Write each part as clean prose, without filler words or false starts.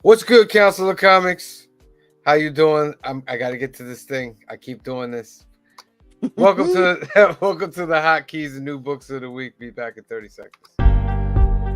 What's good, Council of Comics? How you doing? I got to get to this thing. I keep doing this. Welcome to welcome to the Hotkeys and New Books of the Week. Be back in 30 seconds.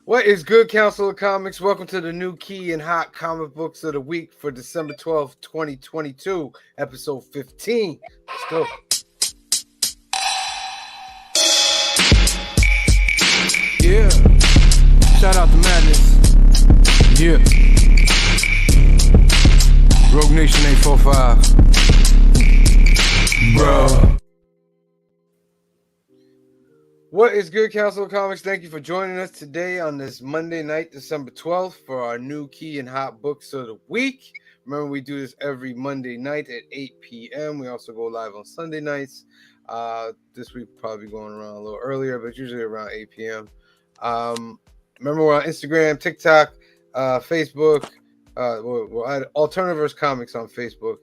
What is good, Council of Comics? Welcome to the new key and hot comic books of the week for December 12th, 2022, episode 15. Let's go. Yeah. Shout out to Madness. Yeah. Rogue Nation 845. Bro. What is good, Council of Comics? Thank you for joining us today on this Monday night, December 12th, for our new key and hot books of the week. Remember, we do this every Monday night at 8 p.m. We also go live on Sunday nights. This week probably going around a little earlier, but usually around 8 p.m. Remember, we're on Instagram, TikTok, Facebook. We're at Alternaverse Comics on Facebook,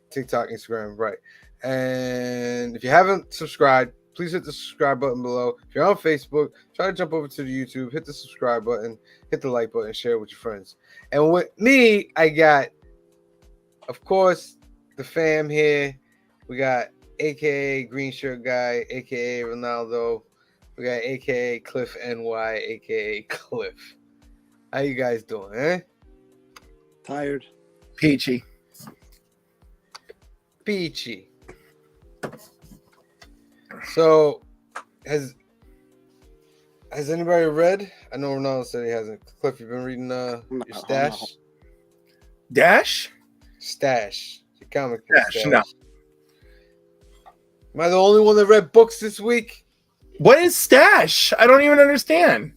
TikTok, Instagram, right. And if you haven't subscribed, please hit the subscribe button below. If you're on Facebook, try to jump over to the YouTube, hit the subscribe button, hit the like button, share it with your friends. And with me, I got, of course, the fam here. We got AKA Green Shirt Guy, AKA Ronaldo. We got AKA Cliff NY, AKA Cliff. How you guys doing, eh? Tired. Peachy. Peachy. So, has anybody read? I know Ronaldo said he hasn't. Cliff, you been reading your stash? Dash? Stash. Your comic book Stash, stash. no. Am I the only one that read books this week? What is stash? I don't even understand.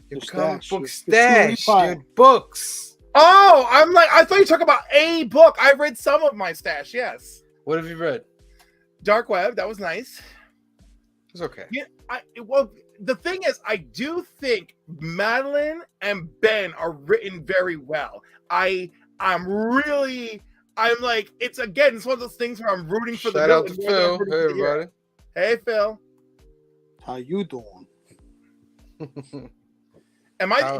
Your Your comic stash. book Your stash. file. Your books. Oh, I thought you were talking about a book. I read some of my stash, yes. What have you read? Dark Web, that was nice. It's okay. Yeah, well, the thing is, I do think Madeline and Ben are written very well. I'm like, it's one of those things where I'm rooting for the Shout out to villain more than I'm Phil. rooting Hey, for the hero. everybody. Hey, Phil. How you doing?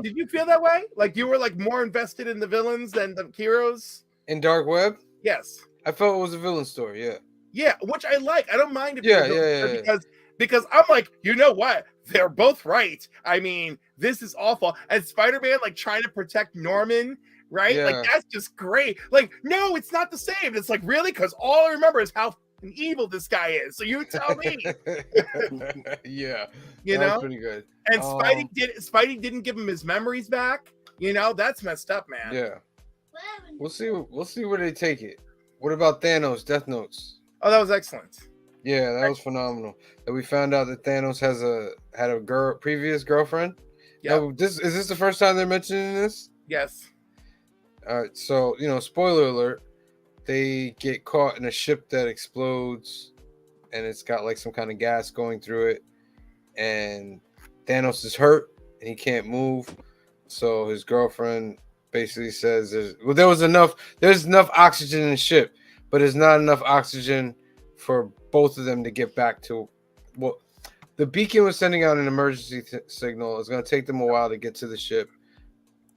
Did you feel that way? Like you were like more invested in the villains than the heroes? In Dark Web, Yes. I felt it was a villain story. Yeah. Yeah, which I like. I don't mind if Yeah, they're villains, yeah. because I'm like, you know what? They're both right. I mean, this is awful. And Spider-Man like trying to protect Norman, right? Yeah. Like that's just great. Like, no, it's not the same. It's like, really? Because all I remember is how evil this guy is. So you tell me. Yeah. You That was know? pretty good. And Spidey didn't give him his memories back. You know, that's messed up, man. Yeah. We'll see where they take it. What about Thanos, Death Notes? Oh, that was excellent. Yeah, that was phenomenal. That we found out that Thanos had a previous girlfriend. Yeah. Now, is this the first time they're mentioning this? Yes. All right, so spoiler alert, they get caught in a ship that explodes, and it's got like some kind of gas going through it, and Thanos is hurt and he can't move. So his girlfriend basically says there's enough oxygen in the ship, but there's not enough oxygen for both of them to get back to the beacon was sending out an emergency signal. It's going to take them a while to get to the ship.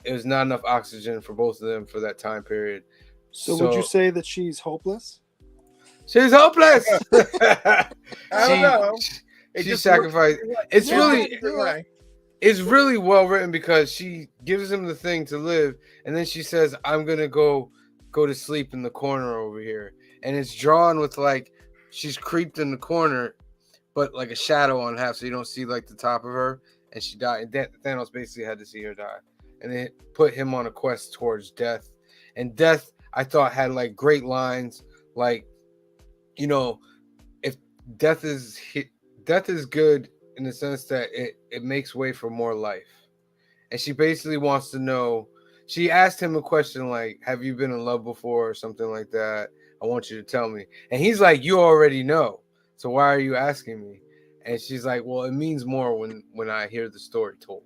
It was not enough oxygen for both of them for that time period. So would you say that she's hopeless? She's hopeless? I don't know. It She just sacrificed. It's Yeah, really different way. it's really well written because she gives him the thing to live, and then she says, "I'm gonna go to sleep in the corner over here," and it's drawn with like she's creeped in the corner, but like a shadow on half, so you don't see like the top of her, and she died. And Thanos basically had to see her die, and they put him on a quest towards death. And death, I thought, had like great lines, like, if death is good in the sense that it makes way for more life. and she basically wants to know. She asked him a question like, "Have you been in love before?" or something like that. I want you to tell me. And he's like, "You already know. So why are you asking me?" And she's like, "Well, it means more when I hear the story told."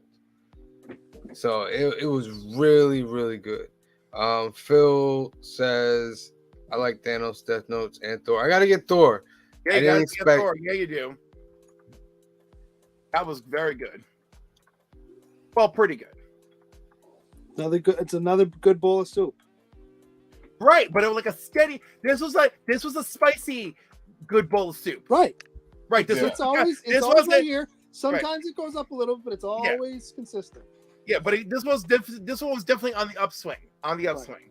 So it was really, really good. Phil says, "I like Thanos, Death Notes, and Thor. I gotta get Thor. Yeah, I you didn't gotta expect. get Thor. Yeah, you do. That was very good. Well, pretty good. It's another good bowl of soup. Right, but it was like a steady. This was a spicy, good bowl of soup. Right. Right. This Yeah. was It's always this right wasn't- here. Sometimes it goes up a little, but it's always consistent. Yeah, but this one was definitely on the upswing. On the upswing.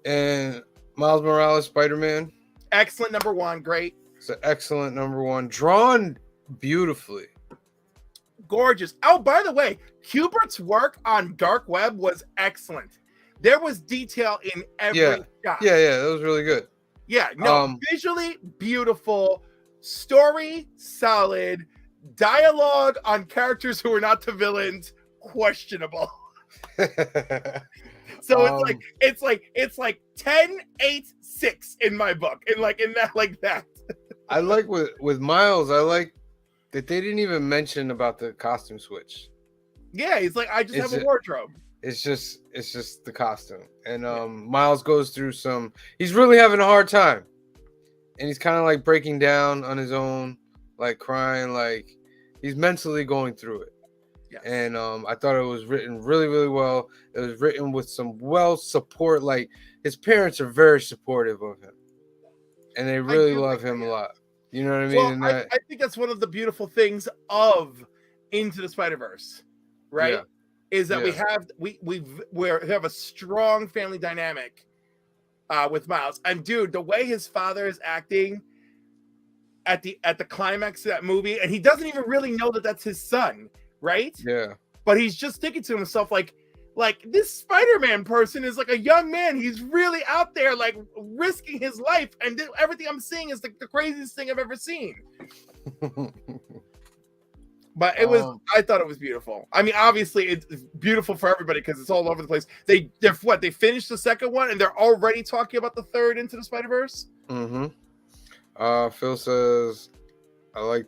And Miles Morales, Spider-Man. Excellent number one. Great. It's an excellent number one, drawn beautifully. Gorgeous. Oh, by the way, Hubert's work on Dark Web was excellent. There was detail in every shot. Yeah, that was really good. Yeah, no, visually beautiful, story solid, dialogue on characters who are not the villains questionable. So it's like 10, 8, 6 in my book, and in that. I like with Miles. I like that they didn't even mention about the costume switch. Yeah, he's like, I just have a wardrobe. It's just the costume, and Miles goes through he's really having a hard time, and he's kind of like breaking down on his own, like crying, like he's mentally going through it. Yes. And I thought it was written really, really well. It was written with some support. Like his parents are very supportive of him, and they really love him a lot. You know what I mean? Well, I think that's one of the beautiful things of Into the Spider-Verse, right? Yeah. Is that we have a strong family dynamic with Miles. And dude, the way his father is acting at the climax of that movie, and he doesn't even really know that that's his son, right? Yeah. But he's just thinking to himself like this Spider-Man person is like a young man. He's really out there, like risking his life, and everything I'm seeing is the craziest thing I've ever seen. But it was, I thought it was beautiful. I mean, obviously it's beautiful for everybody because it's all over the place. They finished the second one and they're already talking about the third Into the Spider-Verse. Mm-hmm. Phil says, I like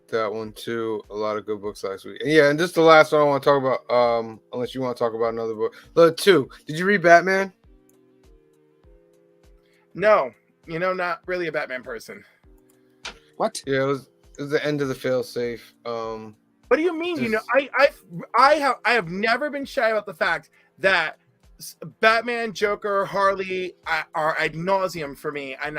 that one too. A lot of good books last week. And just the last one I want to talk about, unless you want to talk about another book. The two. Did you read Batman? No, not really a Batman person. What? Yeah, it was the end of the failsafe. What do you mean? I have never been shy about the fact that Batman, Joker, Harley are ad nauseum for me, and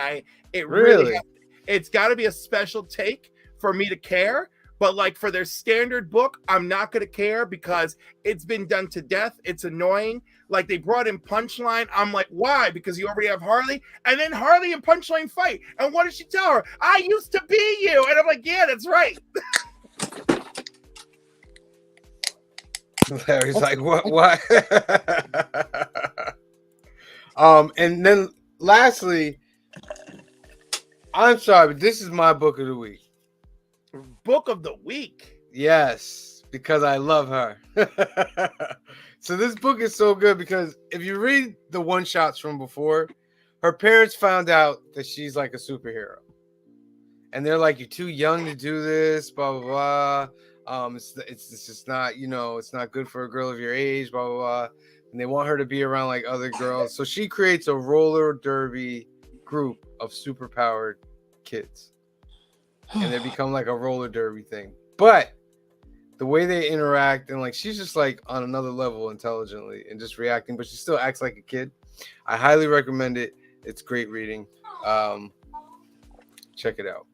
it's got to be a special take for me to care. But like for their standard book, I'm not going to care because it's been done to death. It's annoying. Like they brought in Punchline. I'm like, why? Because you already have Harley. And then Harley and Punchline fight. And what does she tell her? I used to be you. And I'm like, yeah, that's right. Larry's like, what? And then lastly, I'm sorry, but this is my book of the week. Book of the week. Yes, because I love her. So this book is so good because if you read the one shots from before, her parents found out that she's like a superhero, and they're like, "You're too young to do this." Blah blah blah. It's just not, it's not good for a girl of your age. Blah blah blah. And they want her to be around like other girls, so she creates a roller derby group of superpowered kids. And they become like a roller derby thing. But the way they interact, and like she's just like on another level intelligently and just reacting, but she still acts like a kid. I highly recommend it. It's great reading. Check it out.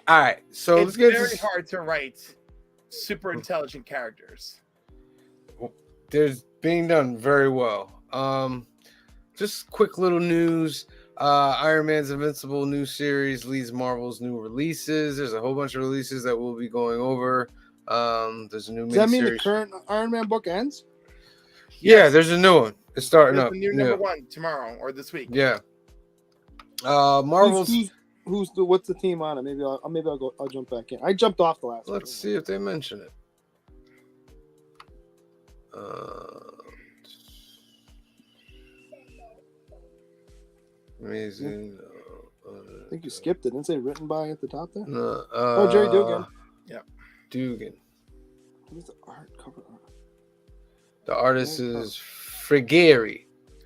All right. So it's very hard to write super intelligent characters. There's being done very well. Just quick little news. Iron Man's Invincible new series leads Marvel's new releases. There's a whole bunch of releases that we'll be going over. There's a new. Does that mean the current Iron Man book ends? Yeah, there's a new one. It's starting up. The new number one tomorrow or this week. Yeah. Marvel's. What's the team on it? Maybe I'll jump back in. I jumped off the last. Let's see if they mention it. Amazing. I think you skipped it. Didn't it say written by at the top there? No, Oh, Jerry Dugan. Yeah. Dugan. What is the art cover? The artist is Frigeri.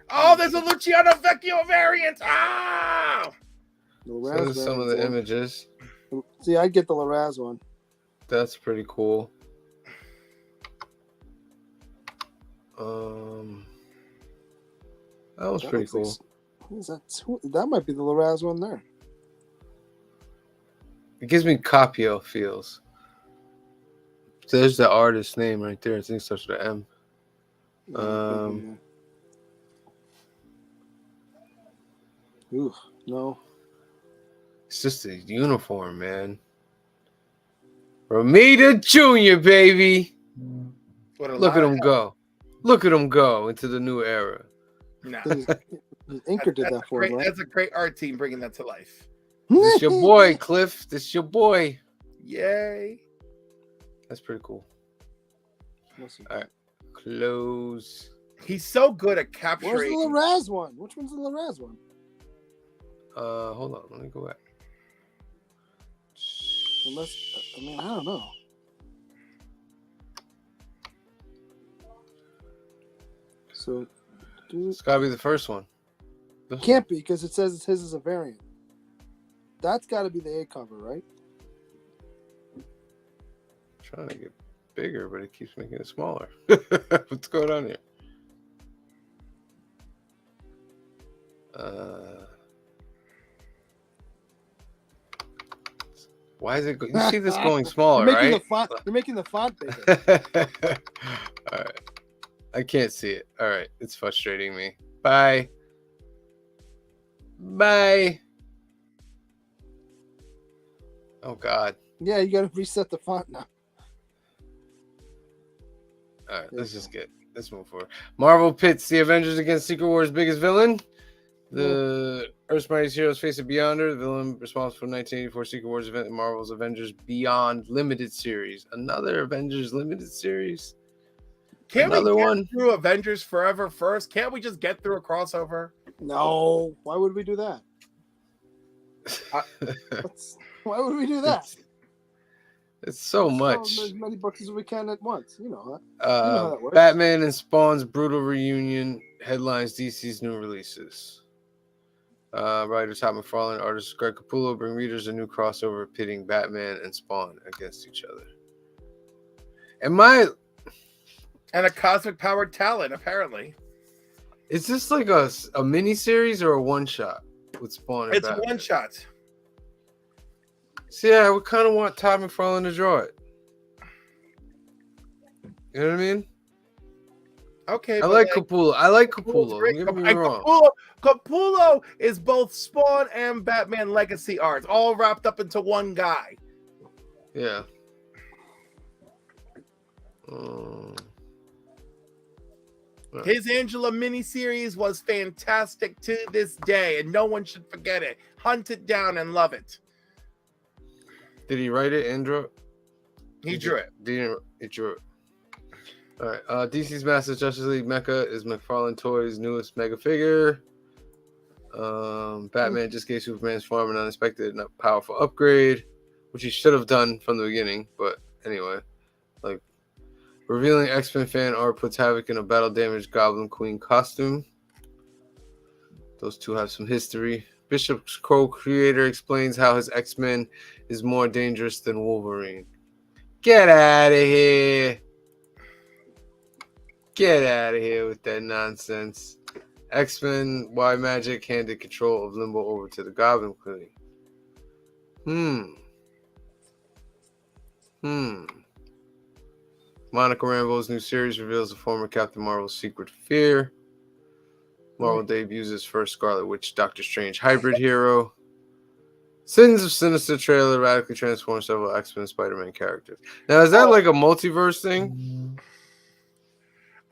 Oh, there's a Luciano Vecchio variant. Ah! The So Larraz there's some of the variant. images. See, I'd get the Larraz one. That's pretty cool. That was That pretty looks like- cool. What is that? That might be the Larraz one there. It gives me Capio feels. There's the artist's name right there. I think it starts with an M. Ooh, no. It's just a uniform, man. Romita Jr., baby. What a Look at lot. him go. Look at him go into the new era. Nah. Inker did that for him, right? That's a great art team bringing that to life. This your boy, Cliff. This your boy. Yay. That's pretty cool. Listen. All right. Close. He's so good at Where's the capturing. Larraz one? Which one's the Larraz one? Hold on. Let me go back. Unless, I mean, I don't know. So, dude, It's gotta be the first one. can't be because it says his is a variant. That's got to be the A cover, right? Trying to get bigger, but it keeps making it smaller. What's going on here? Why is it? You see this going smaller, You're making the font bigger. right? All right. I can't see it. All right. It's frustrating me. Bye. Bye. Oh, God. Yeah, you got to reset the font now. All right. Let's move forward. Marvel pits the Avengers against Secret War's biggest villain. The Earth's Mightiest Heroes face a Beyonder, the villain responsible for 1984 Secret Wars event in Marvel's Avengers Beyond Limited Series. Another Avengers Limited Series? Can't Another we get one? through Avengers Forever first? Can't we just get through a crossover? No, why would we do that? Why would we do that? It's so much. As many books as we can at once. You know that. how that works. Batman and Spawn's brutal reunion headlines DC's new releases. Writer Todd McFarlane, artist Greg Capullo bring readers a new crossover pitting Batman and Spawn against each other. And a cosmic powered talent, apparently. Is this like a mini series or a one shot with Spawn and It's Batman? one shot. See, I would kind of want Todd McFarlane to draw it. You know what I mean? Okay. I like Capullo. Capullo's Don't great. get me And wrong. Capullo is both Spawn and Batman legacy arts, all wrapped up into one guy. Yeah. His Angela miniseries was fantastic to this day, and no one should forget it. Hunt it down and love it. Did he write it and draw it? He drew it. He drew it. All right. DC's Master Justice League Mecha is McFarlane Toys' newest mega figure. Batman just gave Superman's farm an unexpected and powerful upgrade, which he should have done from the beginning. But anyway, like revealing X-Men fan art puts Havoc in a battle-damaged Goblin Queen costume. Those two have some history. Bishop's co-creator explains how his X-Men is more dangerous than Wolverine. Get out of here. Get out of here with that nonsense. X-Men, why Magic handed control of Limbo over to the Goblin Queen. Monica Rambeau's new series reveals the former Captain Marvel's secret fear. Marvel debuts his first Scarlet Witch Doctor Strange hybrid hero. Sins of Sinister trailer radically transforms several X-Men Spider-Man characters. Now, is that like a multiverse thing?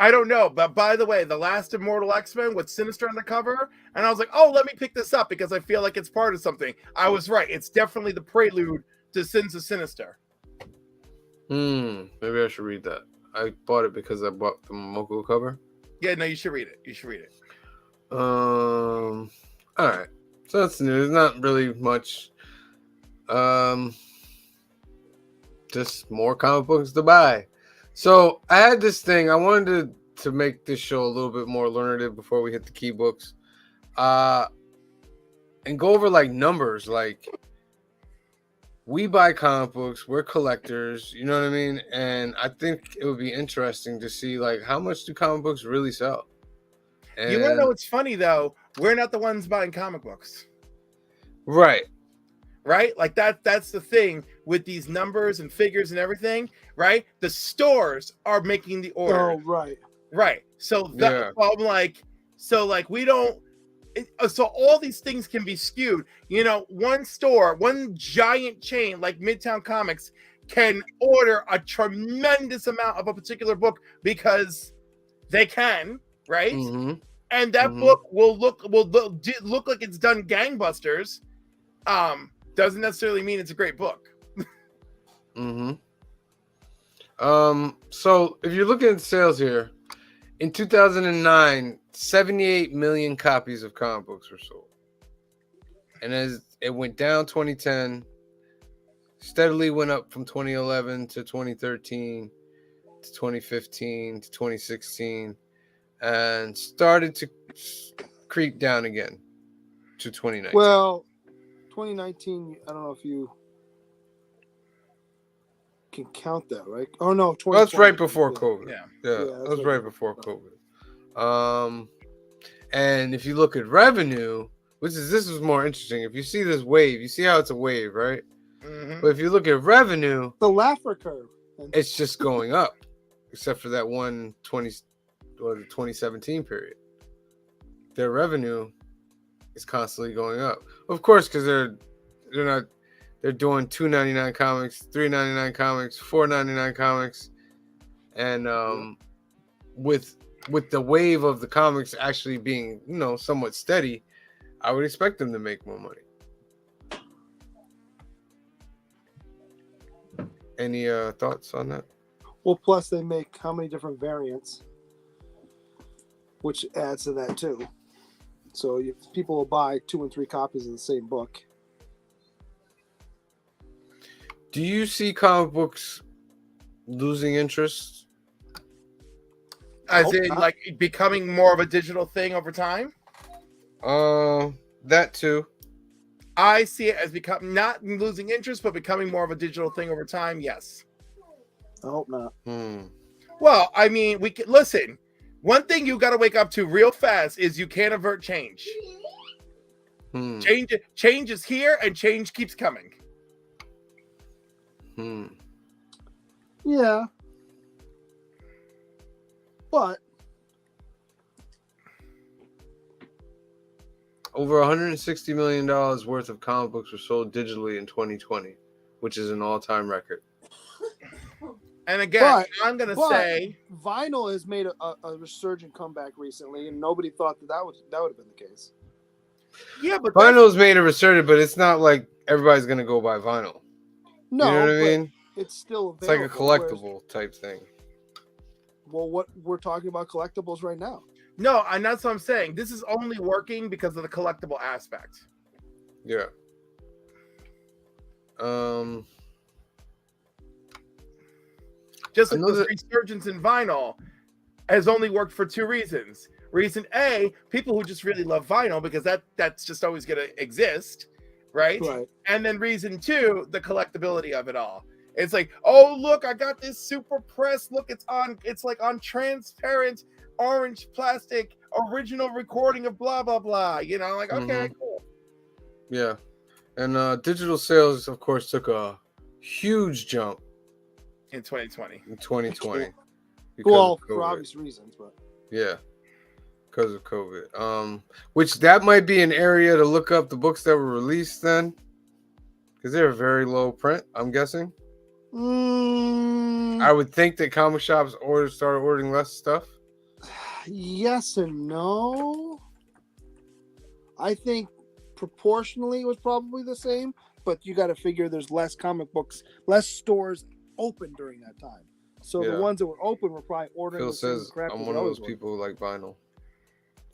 I don't know, but by the way, the last Immortal X-Men with Sinister on the cover, and I was like, oh, let me pick this up because I feel like it's part of something. I was right. It's definitely the prelude to Sins of Sinister. Maybe I should read that. I bought it because I bought the Momoko cover. Yeah, no, you should read it. You should read it. All right. So that's new. There's not really much. Just more comic books to buy. So I had this thing. I wanted to make this show a little bit more learned before we hit the key books. And go over like numbers. Like, we buy comic books, we're collectors, you know what I mean? And I think it would be interesting to see like how much do comic books really sell. And, You want to know what's funny though? We're not the ones buying comic books, right? right? Like that's the thing with these numbers and figures and everything, right? The stores are making the order. Oh, right. Right. So that Yeah. I'm like, so like we don't. So all these things can be skewed. You know, one store, one giant chain like Midtown Comics can order a tremendous amount of a particular book because they can, right? Mm-hmm. And that book will look like it's done gangbusters. Doesn't necessarily mean it's a great book. Mm-hmm. So if you're looking at sales here, in 2009, 78 million copies of comic books were sold. And as it went down 2010, steadily went up from 2011 to 2013 to 2015 to 2016 and started to creep down again to 2019. Well, 2019, I don't know if you can count that, right? Oh, no. Well, that's right 2020. before Yeah. COVID. Yeah. Yeah, that's that was right right before COVID. And if you look at revenue, this was more interesting. If you see this wave, you see how it's a wave, right? Mhm. But if you look at revenue, The Laffer curve. And it's just going up, except for that 2017 period. Their revenue is constantly going up, of course, because they're doing $2.99 comics, $3.99 comics, $4.99 comics, and with the wave of the comics actually being somewhat steady, I would expect them to make more money. Any thoughts on that? well, plus they make how many different variants, which adds to that too. So people will buy 2 and 3 copies of the same book. Do you see comic books losing interest? As hope in, not. like becoming more of a digital thing over time. That too. I see it as not losing interest, but becoming more of a digital thing over time. Yes. I hope not. Well, I mean, we can listen. One thing you got to wake up to real fast is you can't avert change. Change is here, and change keeps coming. Yeah. But Over $160 million worth of comic books were sold digitally in 2020, which is an all-time record. And again, But- I'm going to but- say, vinyl has made a resurgent comeback recently, and nobody thought that would have been the case. yeah, but Vinyl's made a resurgence, but it's not like everybody's gonna go buy vinyl. No, you know what I but mean? it's still It's like a available, whereas- collectible type thing. Well, what we're talking about collectibles right now. no, and that's what I'm saying. This is only working because of the collectible aspect. Yeah. Just like Another- the resurgence in vinyl has only worked for 2 reasons. Reason A, people who just really love vinyl because that's just always going to exist, right? Right. And then reason 2, the collectability of it all. It's like, oh look, I got this super press. Look, it's like on transparent orange plastic original recording of blah blah blah. You know, like okay, cool. Yeah. And digital sales, of course, took a huge jump In 2020. in 2020. because Well, of for COVID. obvious reasons, but Yeah, because of COVID. Which that might be an area to look up the books that were released then, because they're very low print. I'm guessing. I would think that comic shops started ordering less stuff. yes and no. I think proportionally it was probably the same, but you got to figure there's less comic books, less stores open during that time. So Yeah. the ones that were open were probably ordering. Phil the same says crap I'm that one they of always those people who like vinyl.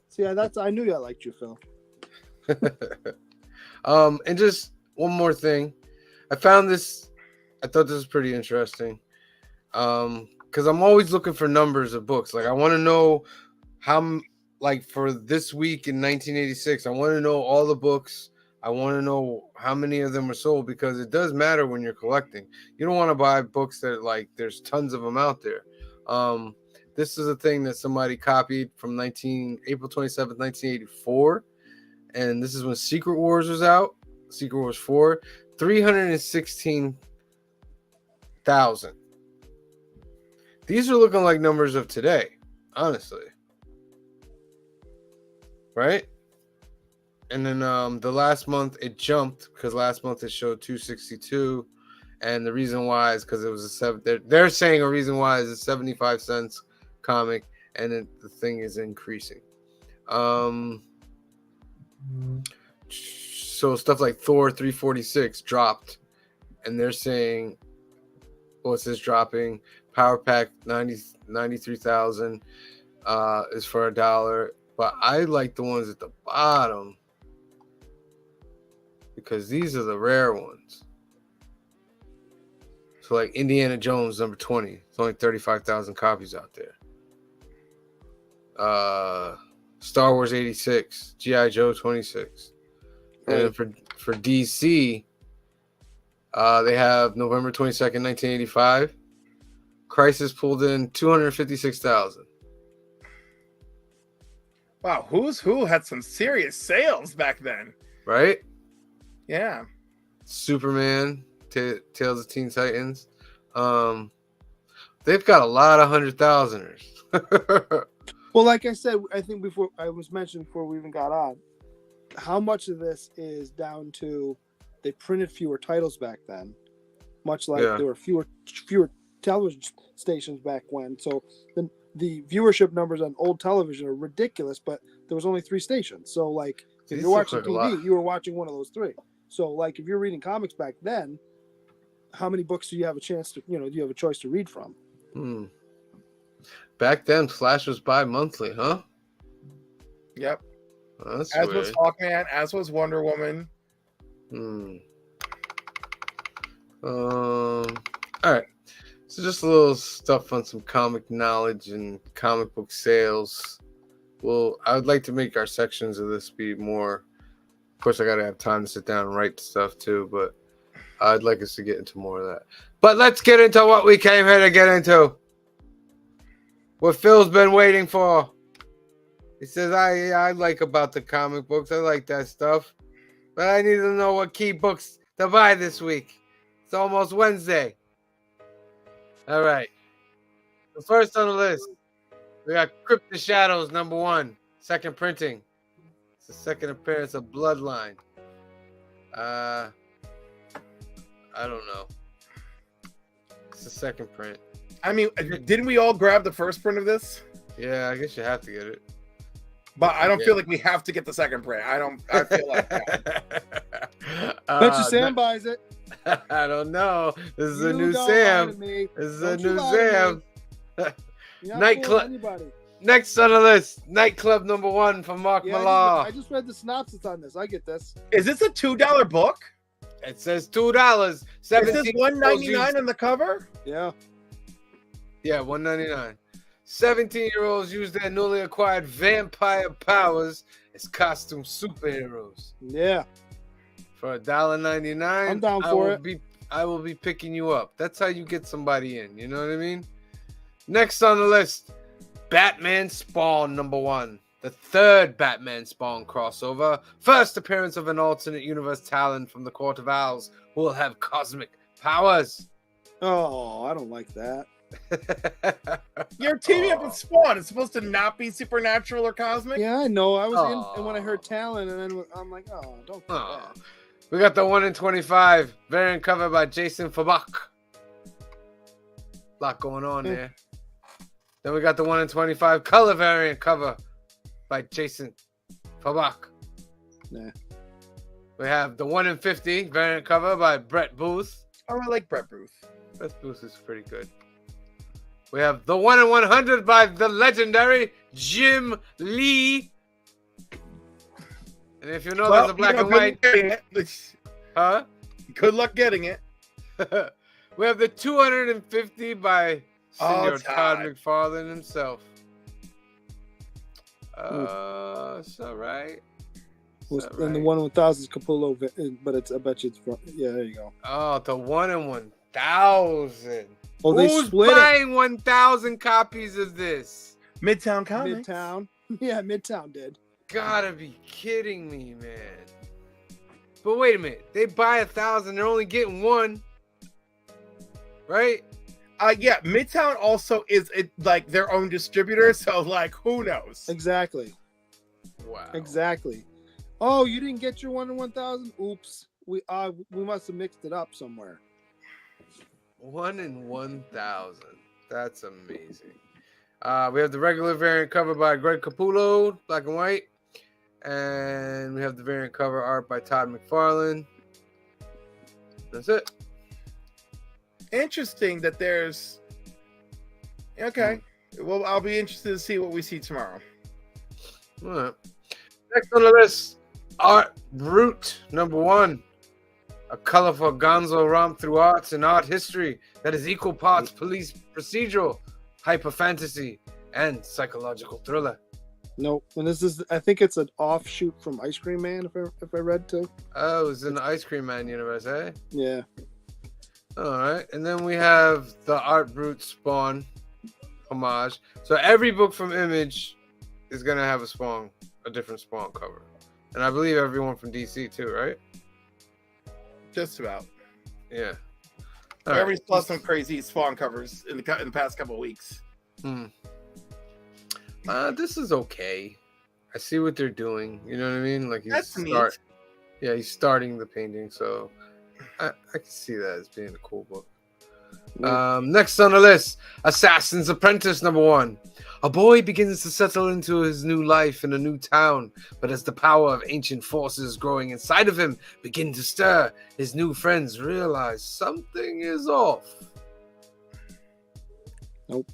See, yeah, I knew I liked you, Phil. And just one more thing. I found this. I thought this was pretty interesting. Because I'm always looking for numbers of books. Like I want to know like for this week in 1986, I want to know all the books. I want to know how many of them are sold because it does matter when you're collecting. You don't want to buy books that like there's tons of them out there. This is a thing that somebody copied from April 27th, 1984. And this is when Secret Wars was out. Secret Wars 4, 316,000. These are looking like numbers of today, honestly. Right? And then the last month it jumped because last month it showed 262. And the reason why is because it was they're saying a reason why is a 75 cents comic, and the thing is increasing. So stuff like Thor 346 dropped, and they're saying, what's this dropping? Power Pack 93,000 is for $1, but I like the ones at the bottom because these are the rare ones. So like Indiana Jones number 20, it's only 35,000 copies out there. Star Wars 86, G.I. Joe 26. And then for DC, they have November 22nd, 1985. Crisis pulled in 256,000. Wow, Who's Who had some serious sales back then. Right? Yeah. Superman, Tales of Teen Titans. They've got a lot of 100,000ers. Well, like I said, I think before I was mentioned before we even got on, how much of this is down to they printed fewer titles back then, much like there were fewer television stations back when. So the viewership numbers on old television are ridiculous, but there was only 3 stations. So like if you're watching TV, you were watching one of those 3. So like if you're reading comics back then, how many books do you have a chance to, do you have a choice to read from? Back then, Flash was bi-monthly, huh? Yep. Oh, that's as weird. was Hawkman, as was Wonder Woman. All right. So just a little stuff on some comic knowledge and comic book sales. Well, I would like to make our sections of this be more. Of course, I got to have time to sit down and write stuff too, but I'd like us to get into more of that. But let's get into what we came here to get into. What Phil's been waiting for. He says, I like about the comic books. I like that stuff. But I need to know what key books to buy this week. It's almost Wednesday. All right. The first on the list, we got Crypt of Shadows, #1. Second printing. It's the second appearance of Bloodline. I don't know. It's the second print. I mean, didn't we all grab the first print of this? Yeah, I guess you have to get it. But I don't feel like we have to get the second print. I feel like that. Bet you Sam buys it. I don't know. This is a You new don't Sam. lie to me. This is Don't a you new lie to Sam. You're not Nightclub. fooling anybody. Next on the list, Nightclub #1 from Mark Yeah, Millar. I just read the synopsis on this. I get this. Is this a $2 book? It says $2. Is this $1.99 on the cover? Yeah. Yeah, $1.99. 17-year-olds use their newly acquired vampire powers as costume superheroes. Yeah. For $1.99, I'm down for it. I will be picking you up. That's how you get somebody in. You know what I mean? Next on the list, Batman Spawn #1. The third Batman Spawn crossover. First appearance of an alternate universe talent from the Court of Owls who will have cosmic powers. Oh, I don't like that. You're teaming up with Spawn. It's supposed to not be supernatural or cosmic? Yeah, I know. I was in, and when I heard Talon, and then I'm like, oh, don't do that. We got the 1 in 25 variant cover by Jason Fabok. Lot going on there. Then we got the 1 in 25 color variant cover by Jason Fabok. Nah. We have the 1 in 50 variant cover by Brett Booth. Oh, I like Brett Booth. Brett Booth is pretty good. We have the 1 in 100 by the legendary Jim Lee. And if you know there's a black and white. Huh? Good luck getting it. We have the 250 by Senior Todd Todd. McFarlane himself. So right. And the 1 in 1,000 is Capullo, but I bet you it's from. Yeah, there you go. Oh, the 1 in 1,000. Oh, they Who's split it. buying 1,000 copies of this? Midtown Comics. Midtown. Yeah, Midtown did. Gotta be kidding me, man. But wait a minute. They buy 1,000. They're only getting one. Right? Yeah, Midtown also is like their own distributor, so like who knows? Exactly. Wow. Exactly. Oh, you didn't get your 1 in 1,000? Oops. We must have mixed it up somewhere. 1 in 1,000. That's amazing. We have the regular variant cover by Greg Capullo, black and white. And we have the variant cover art by Todd McFarlane. That's it. Interesting that there's. Okay. Well, I'll be interested to see what we see tomorrow. All right. Next on the list, Art Brut, number 1. A colorful gonzo romp through arts and art history that is equal parts police procedural, hyper fantasy, and psychological thriller. Nope. And this is, I think it's an offshoot from Ice Cream Man, if I read too. Oh, it's in the Ice Cream Man universe, eh? Yeah. All right. And then we have the Art Brut Spawn homage. So every book from Image is going to have a different Spawn cover. And I believe everyone from DC too, right? Just about. Yeah. Everybody's plus some crazy Spawn covers in the past couple of weeks. This is okay. I see what they're doing. You know what I mean? Like That's neat. Yeah, he's starting the painting, so I can see that as being a cool book. Next on the list, Assassin's Apprentice number 1. A boy begins to settle into his new life in a new town, but as the power of ancient forces growing inside of him begin to stir, his new friends realize something is off. Nope.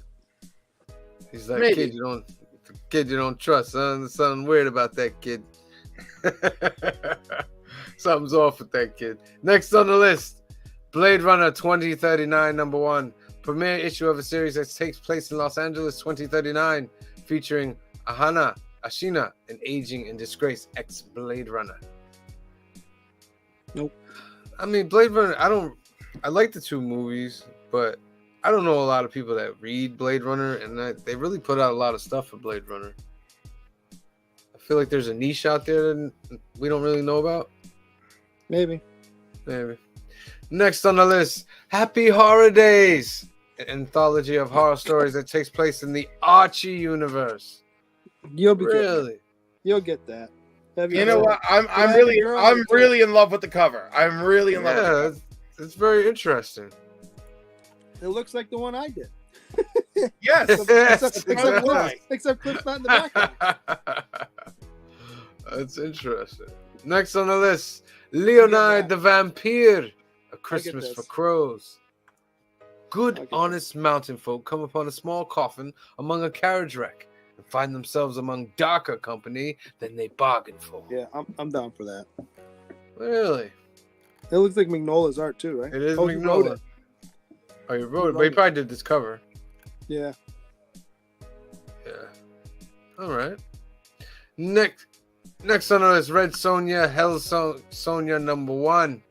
He's like, Maybe. kid you don't trust, son. There's something weird about that kid. Something's off with that kid. Next on the list, Blade Runner 2039 number 1. Premiere issue of a series that takes place in Los Angeles 2039, featuring Ashina, an aging and disgraced ex-Blade Runner. Nope. I mean, Blade Runner, I like the 2 movies, but I don't know a lot of people that read Blade Runner, and they really put out a lot of stuff for Blade Runner. I feel like there's a niche out there that we don't really know about. Maybe. Next on the list, Happy Horror Days, an anthology of horror stories that takes place in the Archie universe. You'll be Really? You'll get that. You know what? I'm really in love with the cover. I'm really in love with the cover. It's very interesting. It looks like the one I did. Yes. Except Cliff's not in the background. That's interesting. Next on the list, Leonard the Vampire, A Christmas for Crows. Good, honest mountain folk come upon a small coffin among a carriage wreck and find themselves among darker company than they bargained for. Yeah, I'm down for that. Really? It looks like Mignola's art too, right? It is Mignola. You wrote it, but he probably did this cover. Yeah. All right. Next on our list, Red Sonja, Hell Sonja number 1.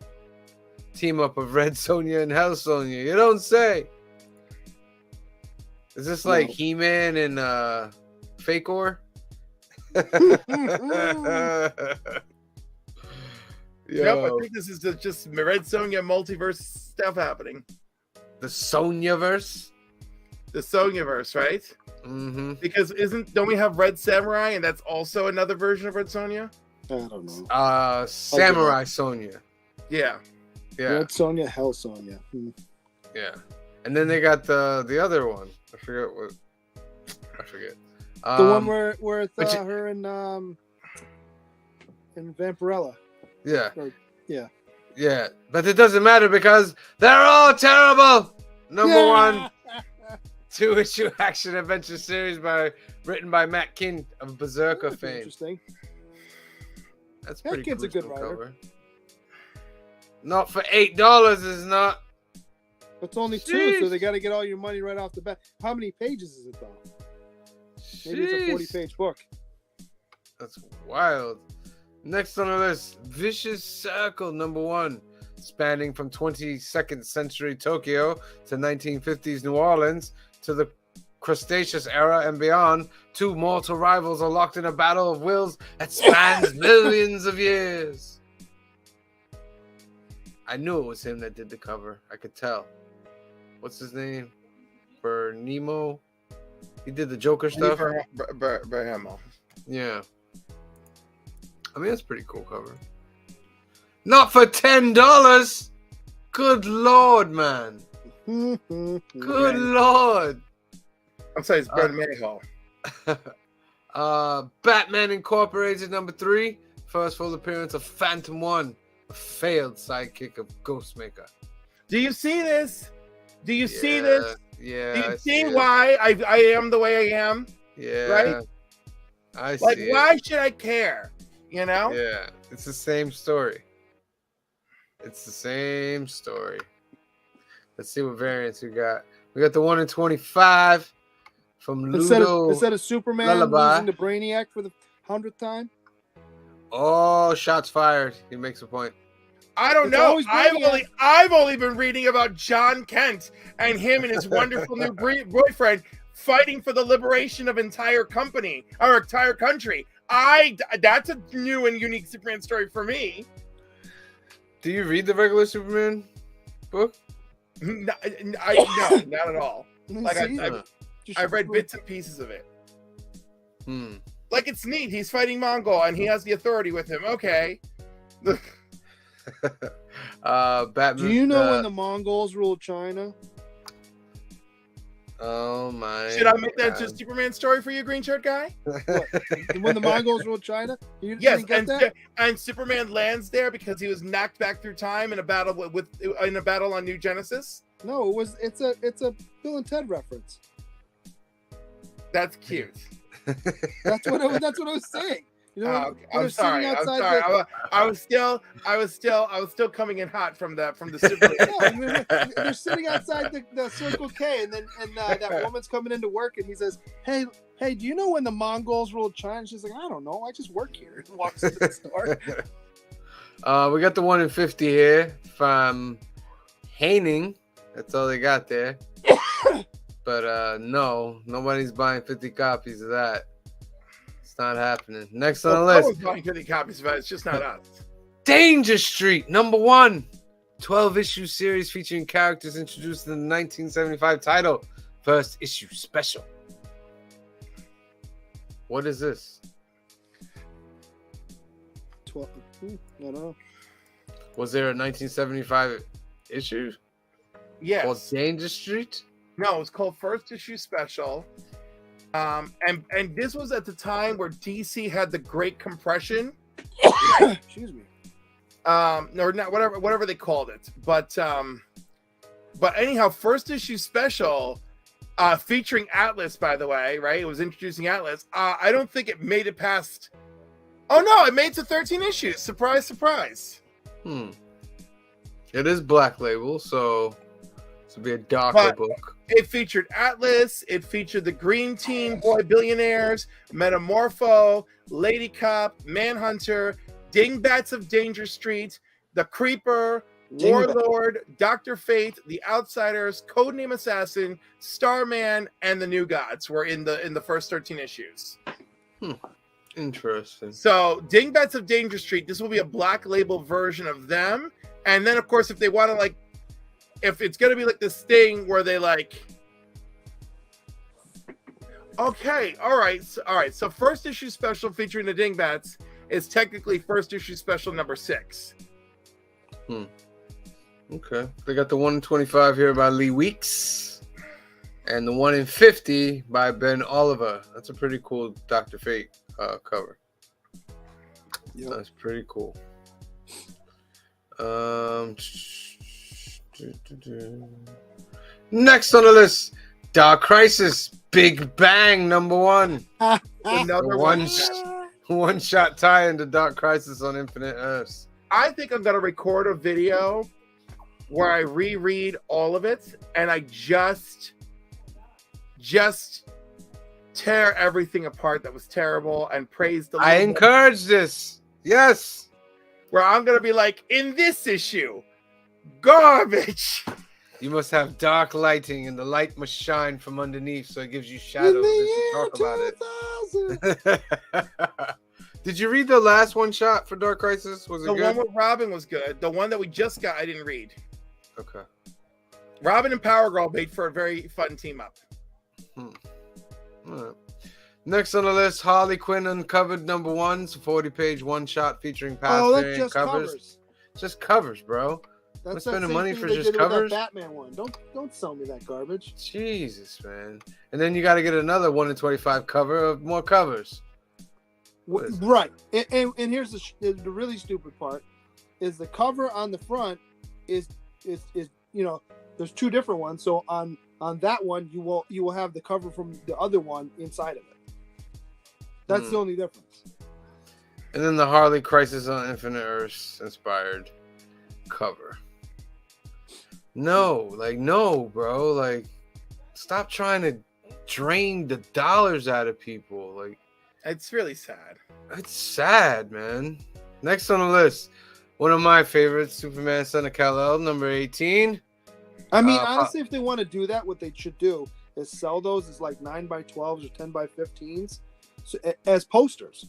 Team up of Red Sonja and Hell Sonja. You don't say. Is this like He-Man and Fake Or? Yep, I think this is just Red Sonja multiverse stuff happening. The Sonjaverse? The Sonjaverse, right? Mm-hmm. Because don't we have Red Samurai, and that's also another version of Red Sonja? I don't know. Samurai Sonja. Yeah. Red Sonja, Hell Sonja. Yeah. And then they got the other one. I forget. The one where it's her and Vampirella. Yeah. Yeah. But it doesn't matter because they're all terrible. Number 1. 2-issue action adventure series written by Matt Kindt of Berserker That'd be fame. interesting. That's Matt pretty Kindt's a good cool writer. cover. Not for $8, is not. It's only 2, Jeez. so they got to get all your money right off the bat. How many pages is it though? Maybe it's a Jeez. 40-page book. That's wild. Next on the list, Vicious Circle #1, spanning from 22nd century Tokyo to 1950s New Orleans to the Cretaceous era and beyond. 2 mortal rivals are locked in a battle of wills that spans millions of years. I knew it was him that did the cover. I could tell. What's his name? Nemo. He did the Joker stuff. Berhamo. Yeah. I mean, that's a pretty cool cover. Not for $10. Good Lord, man. Good Lord. I'm sorry, it's Ben Mayhall. Batman Incorporated #3. First full appearance of Phantom One, a failed sidekick of Ghostmaker. Do you see this? Do you see this? Yeah. Do you I see it. why I am the way I am? Yeah. Right? I see. Like, it. why should I care? You know? Yeah. It's the same story. It's the same story. Let's see what variants we got. We got the 1 in 25 from Ludo. Instead of Superman Lullaby. losing to Brainiac for the 100th time. Oh, shots fired. He makes a point. I don't It's know. always Brainiac. I've only been reading about John Kent and him and his wonderful new boyfriend fighting for the liberation of entire country. That's a new and unique Superman story for me. Do you read the regular Superman book? No, not at all. Like See? I've read bits and pieces of it. Hmm. Like, it's neat. He's fighting Mongol and he has the authority with him. Okay. Batman. Do you know when the Mongols ruled China? Oh my. Should I make that just Superman story for you, green shirt guy? When the Mongols ruled China? You Yes, didn't get that? and Superman lands there because he was knocked back through time in a battle in a battle on New Genesis. No, it's a Bill and Ted reference. That's cute. That's what I was saying. You know, Okay. when I'm they're sitting sorry. outside I was still coming in hot from the Superman. No, I mean, they're sitting outside the Circle K, and that woman's coming into work, and he says, "Hey, do you know when the Mongols ruled China?" She's like, "I don't know. I just work here." And walks into the store. We got the 1 in 50 here from Haining. That's all they got there. But no, nobody's buying 50 copies of that. It's not happening. Next on the list, Someone's buying 50 copies of it. It's just not us. Danger Street #1, 12-issue series featuring characters introduced in the 1975 title, first issue special. What is this? 12. I don't know. Was there a 1975 issue Yes. called Danger Street? No, it's called First Issue Special. And this was at the time where DC had the Great Compression. Excuse me. Or not, whatever they called it. But anyhow, First Issue Special, featuring Atlas, by the way, right? It was introducing Atlas. I don't think it made it past. Oh no, it made it to 13 issues. Surprise, surprise. It is Black Label, so this will be a darker book. It featured Atlas. It featured the Green Team, Boy Billionaires, Metamorpho, Lady Cop, Manhunter, Dingbats of Danger Street, The Creeper, Warlord, Dr. Fate, The Outsiders, Codename Assassin, Starman, and the New Gods were in the first 13 issues. Interesting. So Dingbats of Danger Street, this will be a Black Label version of them. And then, of course, if they want to, like, if it's going to be like this thing where they like, okay, all right. So first issue special featuring the Dingbats is technically first issue special number 6. Okay. They got the 1 in 25 here by Lee Weeks and the 1 in 50 by Ben Oliver. That's a pretty cool Dr. Fate cover. Yep. That's pretty cool. Next on the list, Dark Crisis, Big Bang #1. Another one one. One-shot tie into Dark Crisis on Infinite Earths. I think I'm gonna record a video where I reread all of it and I just tear everything apart that was terrible and praise the. I encourage this. Yes. Where I'm gonna be like, in this issue, garbage. You must have dark lighting, and the light must shine from underneath, so it gives you shadows as you talk about it. Did you read the last one shot for Dark Crisis? Was it the good? one with Robin was good. The one that we just got, I didn't read. Okay. Robin and Power Girl made for a very fun team up. All right. Next on the list, Harley Quinn Uncovered #1. It's a 40-page one-shot featuring past that's variant just covers. Just covers, bro. That's I'm spending that money same for thing they just did with that covers? Batman one. Don't sell me that garbage. Jesus, man. And then you got to get another 1 in 25 cover of more covers. Right. And here's the really stupid part is the cover on the front is there's two different ones. So on that one you will have the cover from the other one inside of it. That's the only difference. And then the Harley Crisis on Infinite Earths inspired cover. No, bro. Like, stop trying to drain the dollars out of people. Like, It's really sad. it's sad, man. Next on the list, one of my favorites, Superman Son of Kal-El, #18. I mean, honestly, if they want to do that, what they should do is sell those as like 9x12s or 10x15s as posters.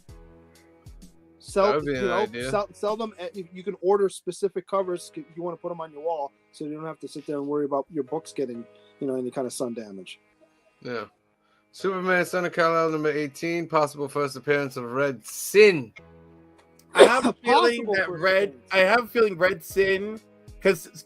That would be an idea. Sell them. You can order specific covers if you want to put them on your wall, so you don't have to sit there and worry about your books getting, any kind of sun damage. Yeah. Superman Son of Kal-El #18, possible first appearance of Red Sin. I have a feeling that Red Sin, because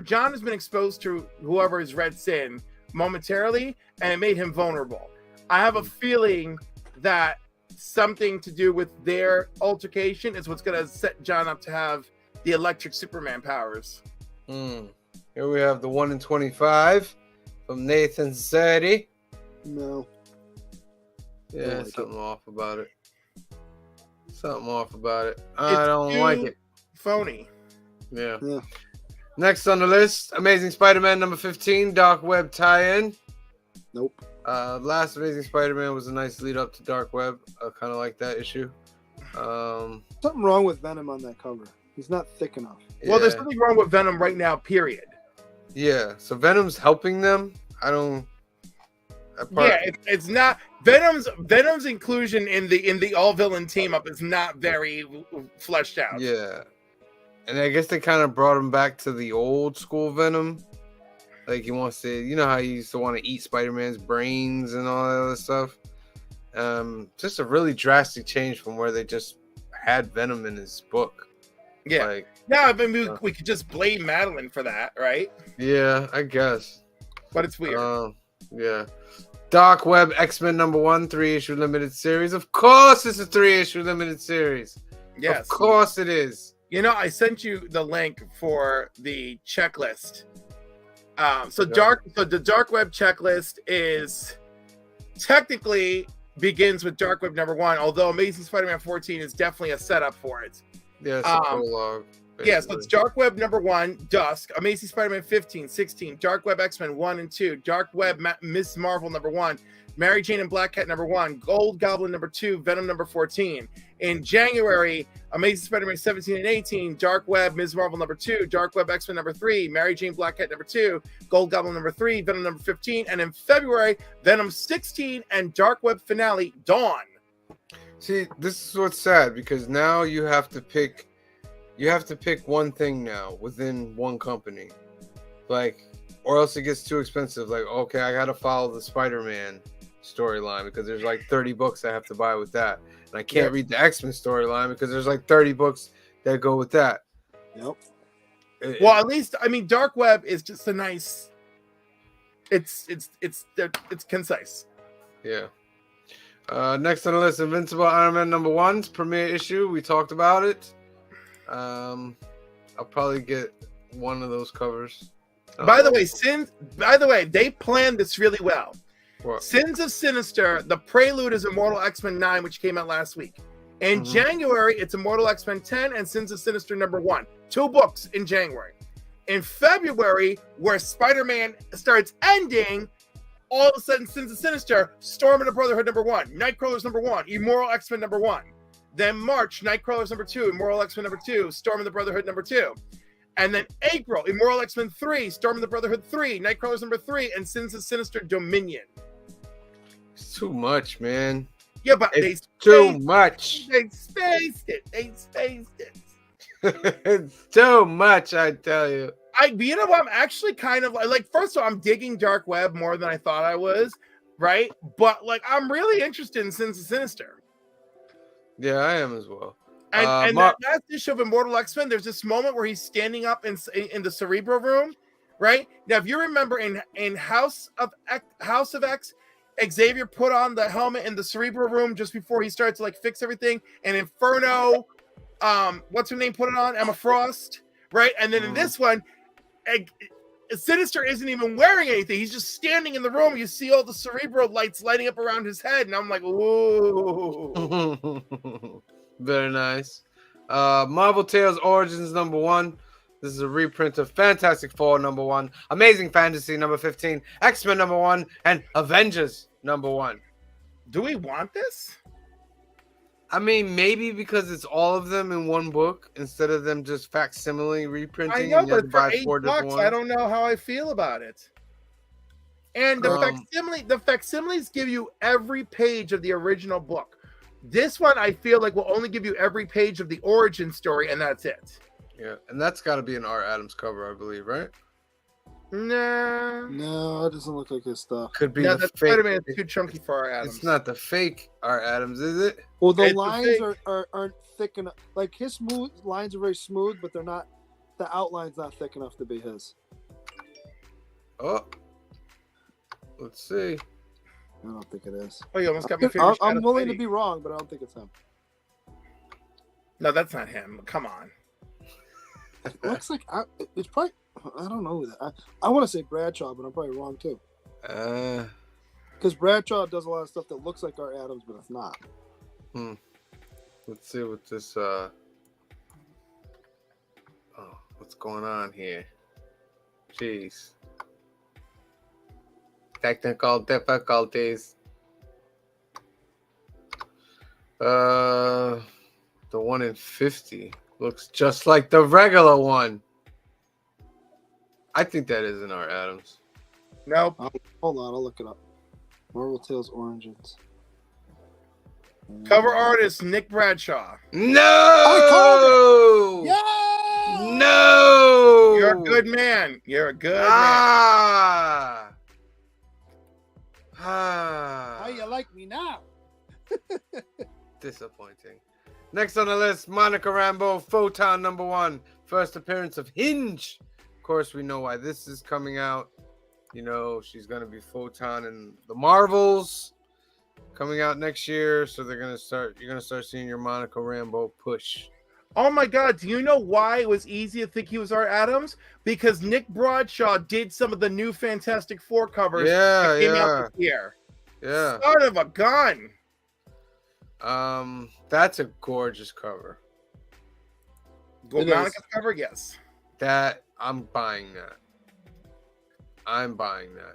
John has been exposed to whoever is Red Sin momentarily, and it made him vulnerable. I have a feeling that something to do with their altercation is what's going to set John up to have the electric Superman powers. Here we have the 1 in 25 from Nathan Zeddy. No. Yeah, something off about it. I It's don't too like it. Phony. Yeah. Next on the list, Amazing Spider-Man #15, Dark Web tie-in. Nope. Last Amazing Spider-Man was a nice lead up to Dark Web. I kind of like that issue. Something wrong with Venom on that cover. He's not thick enough. Well, there's something wrong with Venom right now, period. Yeah, so Venom's helping them. It's not Venom's inclusion in the all villain team up is not very fleshed out. Yeah, and I guess they kind of brought him back to the old school Venom. Like he wants to, how he used to want to eat Spider-Man's brains and all that other stuff. Just a really drastic change from where they just had Venom in his book. Yeah, I mean we could just blame Madeline for that, right? Yeah, I guess. But it's weird. Yeah. Dark Web X-Men #1 3-issue limited series. Of course it's a 3-issue limited series. Yes. Of course it is. I sent you the link for the checklist. So the Dark Web checklist is technically begins with Dark Web #1, although Amazing Spider-Man 14 is definitely a setup for it. Yeah, it's a prologue. Yes, so it's Dark Web #1, Dusk, Amazing Spider-Man 15, 16, Dark Web X-Men 1 and 2, Dark Web Ms. Marvel #1, Mary Jane and Black Cat #1, Gold Goblin #2, Venom #14. In January, Amazing Spider-Man 17 and 18, Dark Web Ms. Marvel #2, Dark Web X-Men #3, Mary Jane Black Cat #2, Gold Goblin #3, Venom #15, and in February, Venom 16 and Dark Web finale Dawn. See, this is what's sad because now you have to pick one thing now within one company. Like, or else it gets too expensive. Like, okay, I gotta follow the Spider-Man storyline because there's like 30 books I have to buy with that. And I can't read the X-Men storyline because there's like 30 books that go with that. Yep. Well, at least Dark Web is just a nice. It's concise. Yeah. Next on the list, Invincible Iron Man #1's premiere issue. We talked about it. I'll probably get one of those covers. By the way, they planned this really well. What? Sins of Sinister, the prelude is Immortal X-Men 9, which came out last week. In January, it's Immortal X-Men 10 and Sins of Sinister #1. 2 books in January. In February, where Spider-Man starts ending, all of a sudden, Sins of Sinister, Storm of the Brotherhood #1, Nightcrawlers #1, Immortal X-Men #1. Then March, Nightcrawlers #2, Immortal X-Men #2, Storm of the Brotherhood #2. And then April, Immortal X-Men 3, Storm of the Brotherhood 3, Nightcrawlers #3, and Sins of Sinister Dominion. It's too much, man. Yeah, but it's too much. They spaced it. It's too much, I tell you. You know what? I'm actually kind of like, first of all, I'm digging Dark Web more than I thought I was, right? But like, I'm really interested in Sins of Sinister. Yeah, I am as well. And that last issue of Immortal X-Men, there's this moment where he's standing up in the Cerebro room, right? Now, if you remember in House of X, Xavier put on the helmet in the Cerebro room just before he started to like fix everything, and Inferno, what's her name, put it on, Emma Frost, right? And then in this one, Sinister isn't even wearing anything. He's just standing in the room. You see all the Cerebro lights lighting up around his head, and I'm like, ooh. Very nice. Marvel Tales Origins #1. This is a reprint of Fantastic Four #1, Amazing Fantasy #15, X-Men #1, and Avengers #1. Do we want this? I mean, maybe because it's all of them in one book instead of them just facsimile reprinting. I know, but for $8, I don't know how I feel about it. And the facsimiles give you every page of the original book. This one, I feel like, will only give you every page of the origin story, and that's it. Yeah, and that's got to be an Art Adams cover, I believe, right? Nah. No, it doesn't look like his stuff. Could be the fake. Spider-Man is too chunky for Art Adams. It's not the fake Art Adams, is it? Well, the lines aren't thick enough. Like, his lines are very smooth, but they're not. The outline's not thick enough to be his. Oh, let's see. I don't think it is. Oh, you almost got me. I'm willing to be wrong, but I don't think it's him. No, that's not him. Come on. It looks like it's probably. I don't know that. I want to say Bradshaw, but I'm probably wrong too. Because Bradshaw does a lot of stuff that looks like Art Adams, but it's not. Let's see what this. Oh, what's going on here? Jeez. Technical difficulties. The one in 50 looks just like the regular one. I think that is an Art Adams. Nope. Hold on, I'll look it up. Marvel Tales Origins. Cover artist Nick Bradshaw. No! Yeah! No! You're a good man. You're a good man. How you like me now? Disappointing. Next on the list, Monica Rambeau, Photon #1. First appearance of Hinge. Of course, we know why this is coming out. You know, she's going to be Photon in the Marvels coming out next year. So you're going to start seeing your Monica Rambeau push. Oh my God, do you know why it was easy to think he was Art Adams? Because Nick Bradshaw did some of the new Fantastic Four covers that came out this year. Yeah. Son of a gun. That's a gorgeous cover. Monica's cover, yes. That I'm buying that.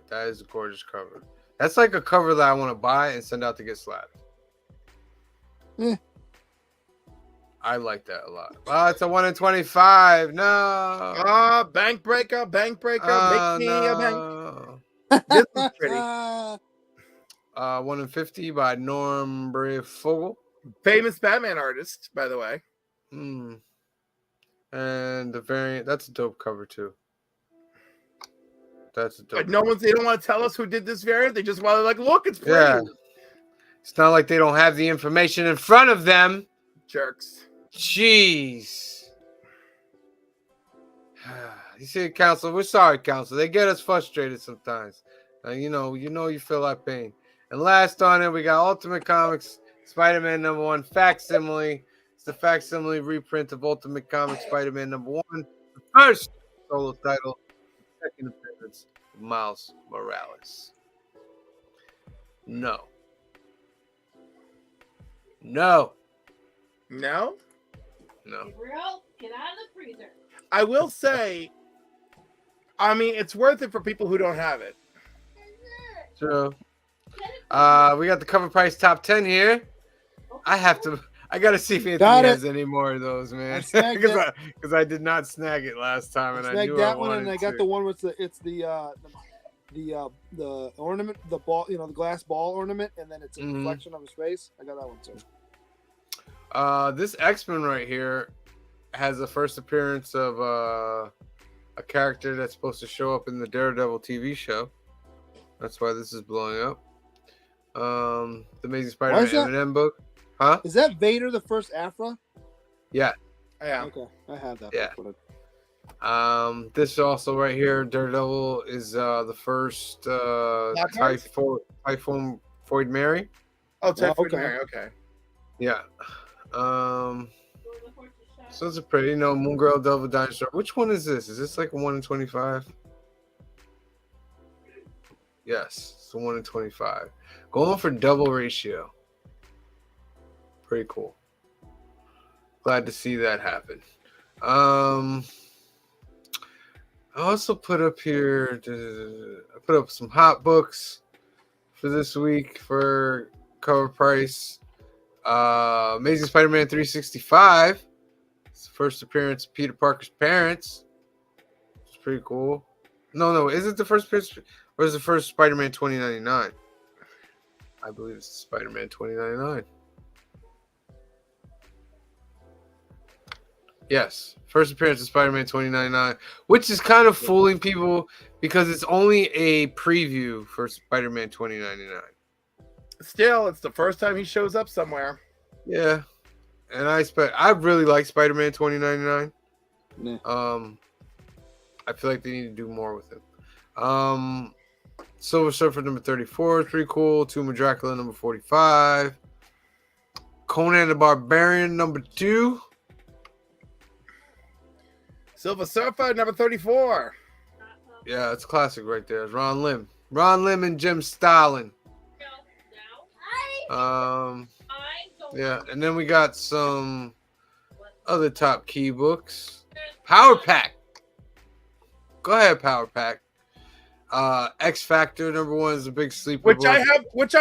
That is a gorgeous cover. That's like a cover that I want to buy and send out to get slapped. I like that a lot. Oh, it's a 1 in 25. No. Bank breaker. Make me a bank. This is pretty. 1 in 50 by Norm Breyfogle. Famous Batman artist, by the way. And the variant, that's a dope cover too. That's a dope. But they don't want to tell us who did this variant. They just want to look, it's pretty. Yeah. It's not like they don't have the information in front of them. Jerks. Jeez. You see, Council, we're sorry, Council. They get us frustrated sometimes. You know you feel our pain. And last on it, we got Ultimate Comics, Spider-Man #1, facsimile. It's the facsimile reprint of Ultimate Comics Spider-Man #1, the first solo title second appearance of Miles Morales. No. No. No? No. Gabriel, get out of the freezer. I will say, I mean, it's worth it for people who don't have it. True. We got the cover price top 10 here. I gotta see if Anthony has any more of those, man. Because I did not snag it last time, and I knew that I one, and I got to. the one with the ornament, the ball, the glass ball ornament, and then it's a reflection of his face. I got that one too. This X-Men right here has the first appearance of a character that's supposed to show up in the Daredevil TV show. That's why this is blowing up. The Amazing Spider-Man Eminem book. Huh? Is that Vader the first Afra? Yeah. Yeah. Okay, I have that. Yeah. This also right here, Daredevil is the first Typhoid Mary. Oh, Typhoid Mary. Okay. Yeah. So it's a pretty, Moon Girl, Devil Dinosaur. Which one is this? Is this like a 1 in 25? Yes, it's a 1 in 25. Going for double ratio. Pretty cool. Glad to see that happen. I also put up here. I put up some hot books for this week for cover price. Amazing Spider-Man 365. It's the first appearance of Peter Parker's parents. It's pretty cool. No. Is it the first appearance, or is it the first Spider-Man 2099? I believe it's Spider-Man 2099. Yes, first appearance of Spider-Man 2099, which is kind of fooling people because it's only a preview for Spider-Man 2099. Still, it's the first time he shows up somewhere. Yeah, and I really like Spider-Man 2099. Yeah. I feel like they need to do more with it. Silver Surfer number 34 is pretty cool. Tomb of Dracula number 45. Conan the Barbarian number 2. Silver Surfer number 34. Yeah, it's classic right there. It's Ron Lim. Ron Lim and Jim Starlin. Yeah, and then we got some other top key books. Power Pack. Go ahead, Power Pack. X Factor number 1 is a big sleeper book. I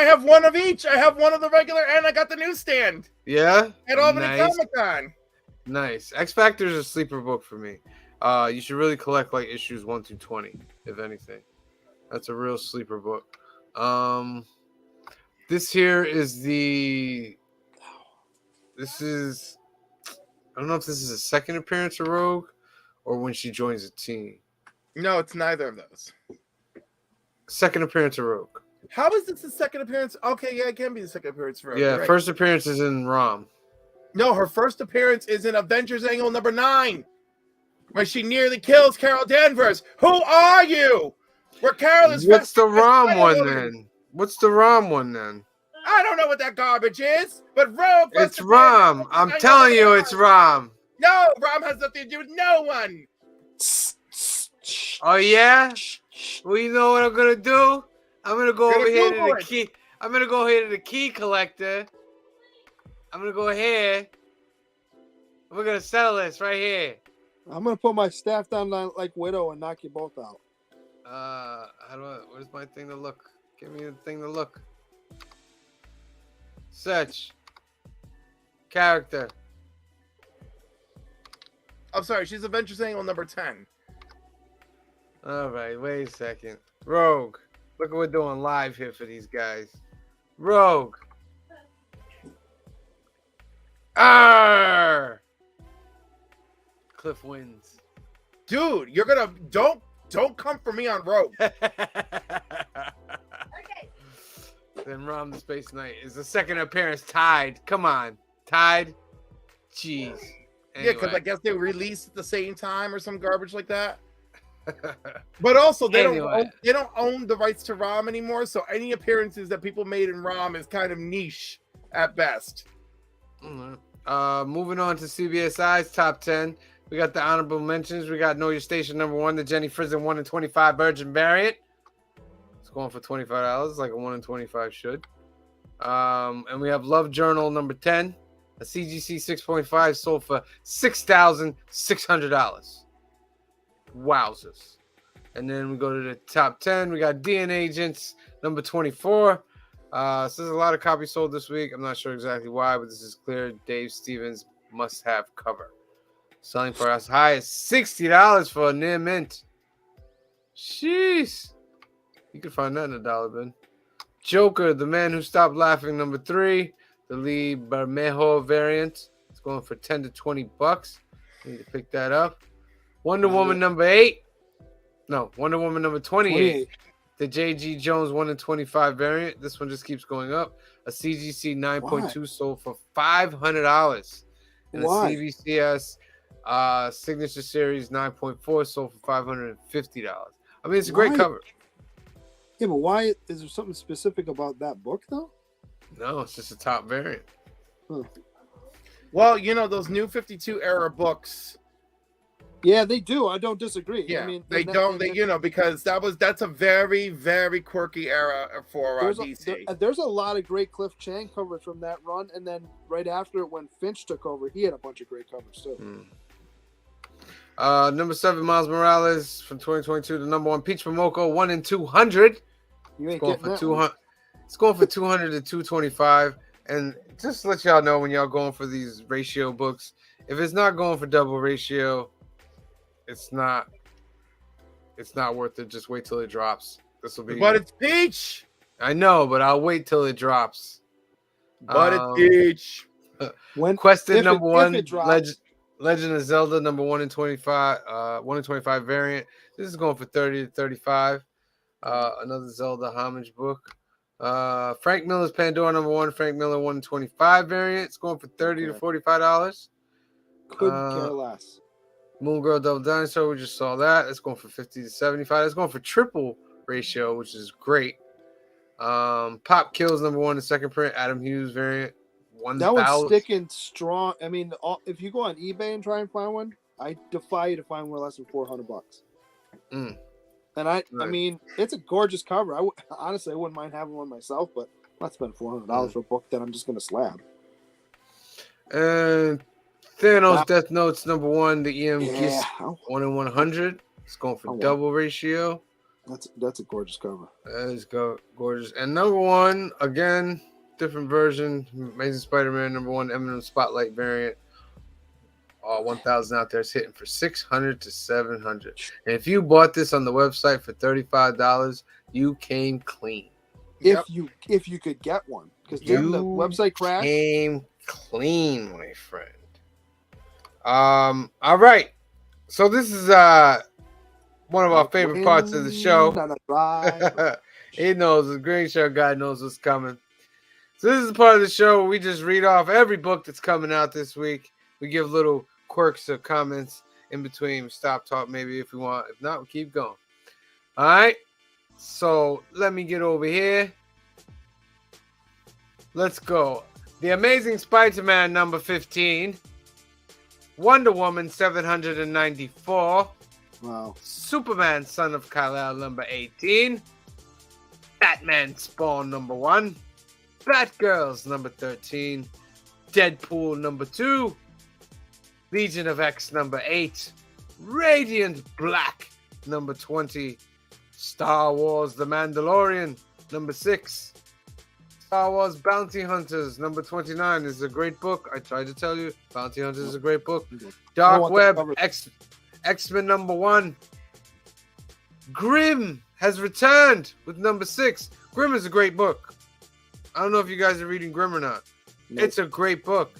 have one of each. I have one of the regular, and I got the newsstand. Yeah, at Albany Comic-Con. Nice. X Factor is a sleeper book for me. You should really collect like issues 1 through 20, if anything. That's a real sleeper book. This here is I don't know if this is a second appearance of Rogue or when she joins a team. No, it's neither of those. Second appearance of Rogue. How is this the second appearance? Okay, yeah, it can be the second appearance of Rogue. Yeah, right. First appearance is in ROM. No, her first appearance is in Avengers Annual number 9, where she nearly kills Carol Danvers. Who are you? Where Carol is. What's the ROM one then? What's the ROM one then? I don't know what that garbage is, but Rogue. It's ROM. I'm telling you, it's ROM. No, ROM has nothing to do with no one. Oh yeah? Well, you know what I'm gonna do? I'm gonna go over here to the key. I'm gonna go here to the key collector. I'm gonna go here. We're gonna settle this right here. I'm gonna put my staff down like Widow and knock you both out. Where's my thing to look? Give me the thing to look. Search. Character. I'm sorry, she's Avengers Annual number 10. All right, wait a second. Rogue. Look what we're doing live here for these guys. Rogue. Arr! Cliff wins. Dude, you're gonna don't come for me on Rogue. Okay. Then Rom the Space Knight is the second appearance tied. Come on. Tied. Jeez. Anyway. Yeah, because I guess they released at the same time or some garbage like that. But also they don't own the rights to ROM anymore, so any appearances that people made in ROM is kind of niche at best. Moving on to CBSI's top 10. We got the honorable mentions. We got Know Your Station #1, the Jenny Frizen 1 in 25 Virgin variant. It's going for $25, like a 1 in 25 should. And we have Love Journal #10, a CGC 6.5 sold for $6,600. Wowzers. And then we go to the top 10. We got DNA Agents #24. So there's a lot of copies sold this week. I'm not sure exactly why, but this is clear. Dave Stevens must-have cover. Selling for as high as $60 for a near mint. Jeez. You can find that in a dollar bin. Joker, The Man Who Stopped Laughing #3. The Lee Bermejo variant. It's going for $10 to $20. Need to pick that up. Wonder Woman #8. No, Wonder Woman #28. The J.G. Jones 1 in 25 variant. This one just keeps going up. A CGC 9.2 sold for $500. And Why? a CVCS Signature Series 9.4 sold for $550. I mean, it's a great Why? cover. Yeah, but why is there something specific about that book though? No, it's just a top variant. Well, you know, those new 52 era books. Yeah, they do. I don't disagree. Yeah, I mean, they don't. They, you know, because that's a very, very quirky era for DC. There's a lot of great Cliff Chang covers from that run, and then right after it, when Finch took over, he had a bunch of great covers too. #7, Miles Morales from 2022. The #1, Peach Momoko 1 in 200. You ain't Going getting for that 200. one. It's going for 200 to 225. And just to let y'all know, when y'all going for these ratio books, if it's not going for double ratio, it's not worth it. Just wait till it drops. This will be. But it's Peach. I know, but I'll wait till it drops. But it's Peach. Quested #1, if it drops. Legend of Zelda #1 in 25, 1 in 25 variant. This is going for 30 to 35. Another Zelda homage book. Frank Miller's Pandora #1, Frank Miller 1 in 25 variant. It's going for $30 to $45. Couldn't care less. Moon Girl Double Dinosaur, we just saw that. It's going for 50 to 75. It's going for triple ratio, which is great. Pop Kills #1, the second print, Adam Hughes variant. That one's sticking strong. I mean, if you go on eBay and try and find one, I defy you to find one less than $400. And I mean, it's a gorgeous cover. Honestly, I wouldn't mind having one myself, but I'm not spending $400 for a book that I'm just going to slab. And Thanos Death Notes #1, the EM Gist Yeah. 1 in 100. It's going for double ratio. That's a gorgeous cover. That is gorgeous. And #1, again, different version. Amazing Spider-Man #1, Eminem Spotlight variant. 1,000 out there. It's hitting for $600 to $700. And if you bought this on the website for $35, you came clean. If you could get one, because the website crashed. Came clean, my friend. All right. So this is one of our favorite parts of the show. He knows, the Green Shirt guy knows what's coming. So this is the part of the show where we just read off every book that's coming out this week. We give little quirks or comments in between. Stop talk maybe if we want. If not, we keep going. All right. So let me get over here. Let's go. The Amazing Spider-Man #15. Wonder Woman 794. Wow. Superman Son of Kal-El #18. Batman Spawn #1. Batgirls #13. Deadpool #2. Legion of X #8. Radiant Black #20. Star Wars The Mandalorian #6. Star Wars Bounty Hunters #29 is a great book. I tried to tell you, Bounty Hunters is a great book. Dark Web X-Men #1. Grimm has returned with #6. Grimm is a great book. I don't know if you guys are reading Grimm or not. Nope. It's a great book.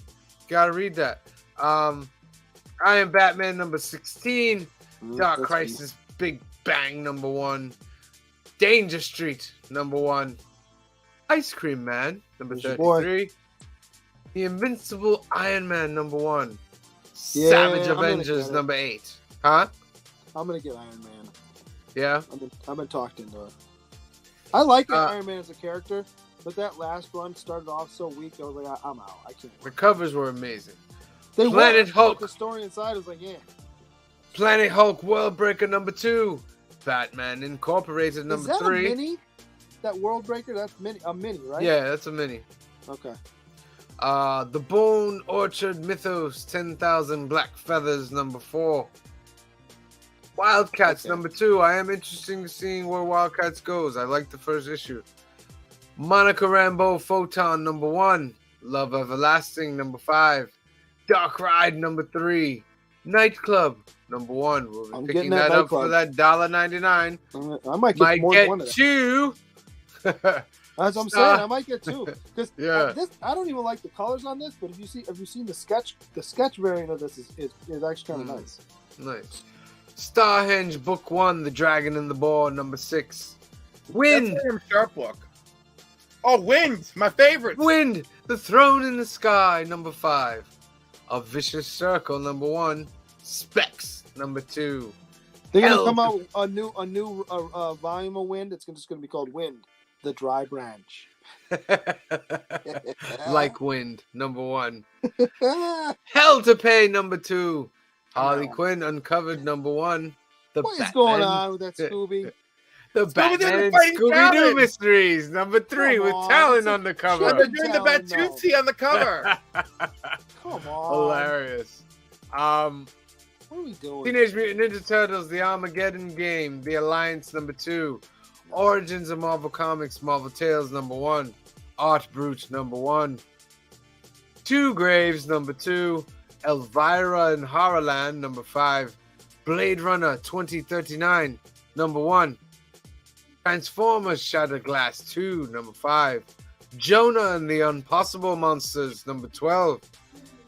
Gotta read that. I Am Batman #16. Dark Crisis Big Bang #1. Danger Street #1. Ice Cream Man #33. The Invincible Iron Man #1. Savage Avengers #8. Huh? I'm gonna get Iron Man. Yeah. I've been talked into it. I like Iron Man as a character, but that last run started off so weak. I was like, I'm out. I can't. The covers were amazing. They Planet were, Hulk. The story inside was like, yeah. Planet Hulk Worldbreaker number 2. Batman Incorporated number Is that 3. a mini? That World Breaker? That's a mini, right? Yeah, that's a mini. Okay. The Bone Orchard Mythos 10,000 Black Feathers number 4. Wildcats number 2. I am interested in seeing where Wildcats goes. I like the first issue. Monica Rambeau Photon number 1. Love Everlasting number 5. Dark Ride number 3. Nightclub number 1. We'll be I'm picking getting that that up Nightclub. for that $1.99. I might get Might more get than one of them. 2. As I'm saying, I might get 2. Because Yeah. I don't even like the colors on this, but have you seen the sketch variant of this is actually kind of nice. Nice. Starhenge Book 1, The Dragon and the Boar number 6. Wind. That's William Sharp book. Oh, Wind, my favorite. Wind, The Throne in the Sky, number 5. A Vicious Circle, number 1. Specs, number 2. They're gonna Hell. come out a new volume of Wind. It's just gonna be called Wind, the Dry Branch. Like Wind, number 1. Hell to Pay, number 2. Harley No. Quinn Uncovered, number 1. What is going on with that Scooby? The Scooby-Doo Batman the and Fighting Scooby-Doo Talon. Mysteries, number 3, Come with on, Talon it's a on the And cover. they're doing the Talon, no. Batusi on the cover. Come on. Hilarious. What are we doing? Teenage Mutant Ninja Turtles, The Armageddon Game, The Alliance, number 2. Origins of Marvel Comics, Marvel Tales, number 1. Art Brute, number 1. Two Graves, number 2. Elvira in Horrorland, number 5. Blade Runner 2039, number 1. Transformers Shattered Glass 2, number 5. Jonah and the Impossible Monsters, number 12.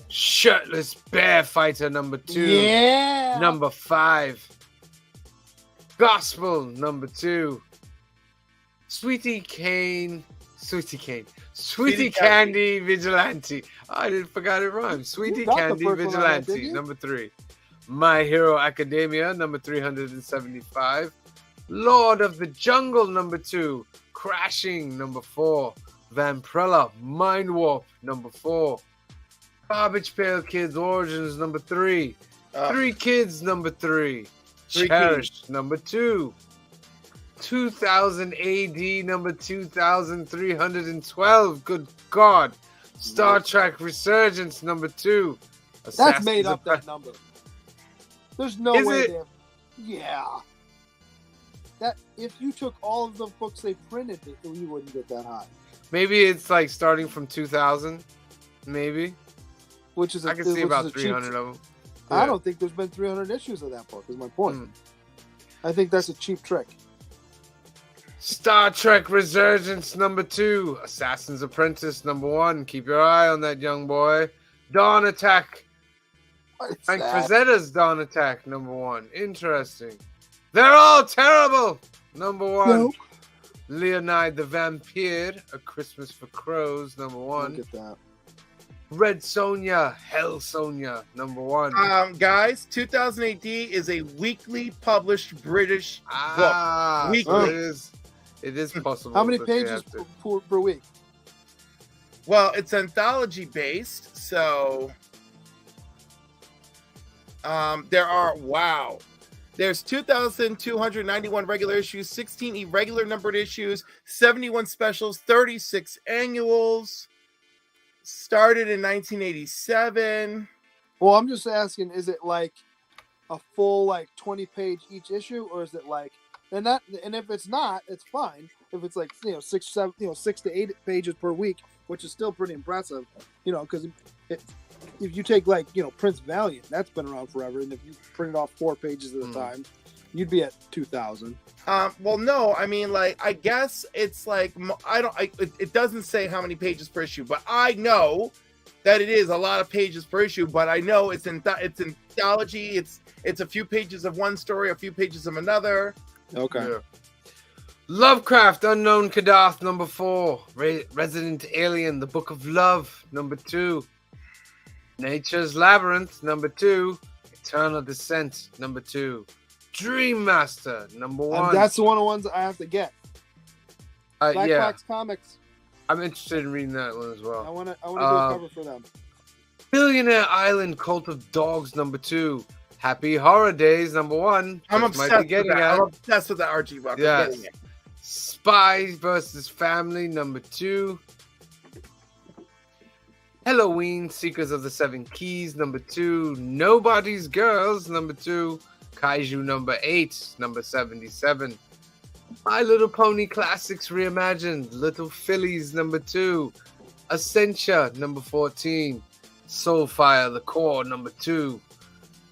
Shirtless Bear Fighter, number 2. Yeah. Number 5. Gospel, number 2. Sweetie Candy Candy Vigilante. Oh, I forgot it rhymes. Sweetie got the Candy first one on that, Vigilante, didn't you? number 3. My Hero Academia, number 375. Lord of the Jungle, number 2. Crashing, number 4. Vampirella Mind Warp, number 4. Garbage Pail Kids Origins, number 3. Three Kids, number 3. Three Cherish, number 2. 2000 AD, number 2312. Good God. Star Trek Resurgence, number 2. That's Assassins made up of- that number. There's no Is way it? there. Yeah. That if you took all of the books they printed, you wouldn't get that high. Maybe it's like starting from 2000. Maybe. Which is I can see which about is a cheap- 300 of them. I don't think there's been 300 issues of that book. Is my point. Mm. I think that's a cheap trick. Star Trek Resurgence, number 2. Assassin's Apprentice, number 1. Keep your eye on that young boy. Dawn Attack. What's Frank that? Frazetta's Dawn Attack, number 1. Interesting. They're all terrible, number 1. Nope. Leonide the Vampire, A Christmas for Crows, number Look 1. at that. Red Sonja, Hell Sonja, number 1. Guys, 2000 AD is a weekly published British book. Weekly. It is possible. How many that they pages have to- per week? Well, it's anthology based, so there's 2,291 regular issues, 16 irregular numbered issues, 71 specials, 36 annuals. Started in 1987. Well, I'm just asking, is it like a full 20-page each issue, or is it like and if it's not, it's fine. If it's 6 to 8 pages per week, which is still pretty impressive, because if you take Prince Valiant, that's been around forever, and if you print it off 4 pages at a time, you'd be at 2,000. Well, no, I mean, I guess it's it doesn't say how many pages per issue, but I know that it is a lot of pages per issue. But I know it's anthology. It's a few pages of one story, a few pages of another. Okay. Yeah. Lovecraft Unknown Kadath, number 4. Resident Alien, The Book of Love, number 2. Nature's Labyrinth, number 2. Eternal Descent, number 2. Dream Master, number 1. And that's one of the ones I have to get. Black yeah, Box Comics. I'm interested in reading that one as I well. want to do a cover for them. Billionaire Island, Cult of Dogs, number 2. Happy Horror Days, number 1. I'm which might obsessed be getting with that. at. I'm obsessed with that Archie book. I'm Yes. getting it. Spies versus Family, number 2. Halloween, Seekers of the Seven Keys, number 2. Nobody's Girls, number 2. Kaiju, number 8, number 77. My Little Pony Classics Reimagined, Little Phillies, number 2. Essentia, number 14. Soulfire, The Core, number 2.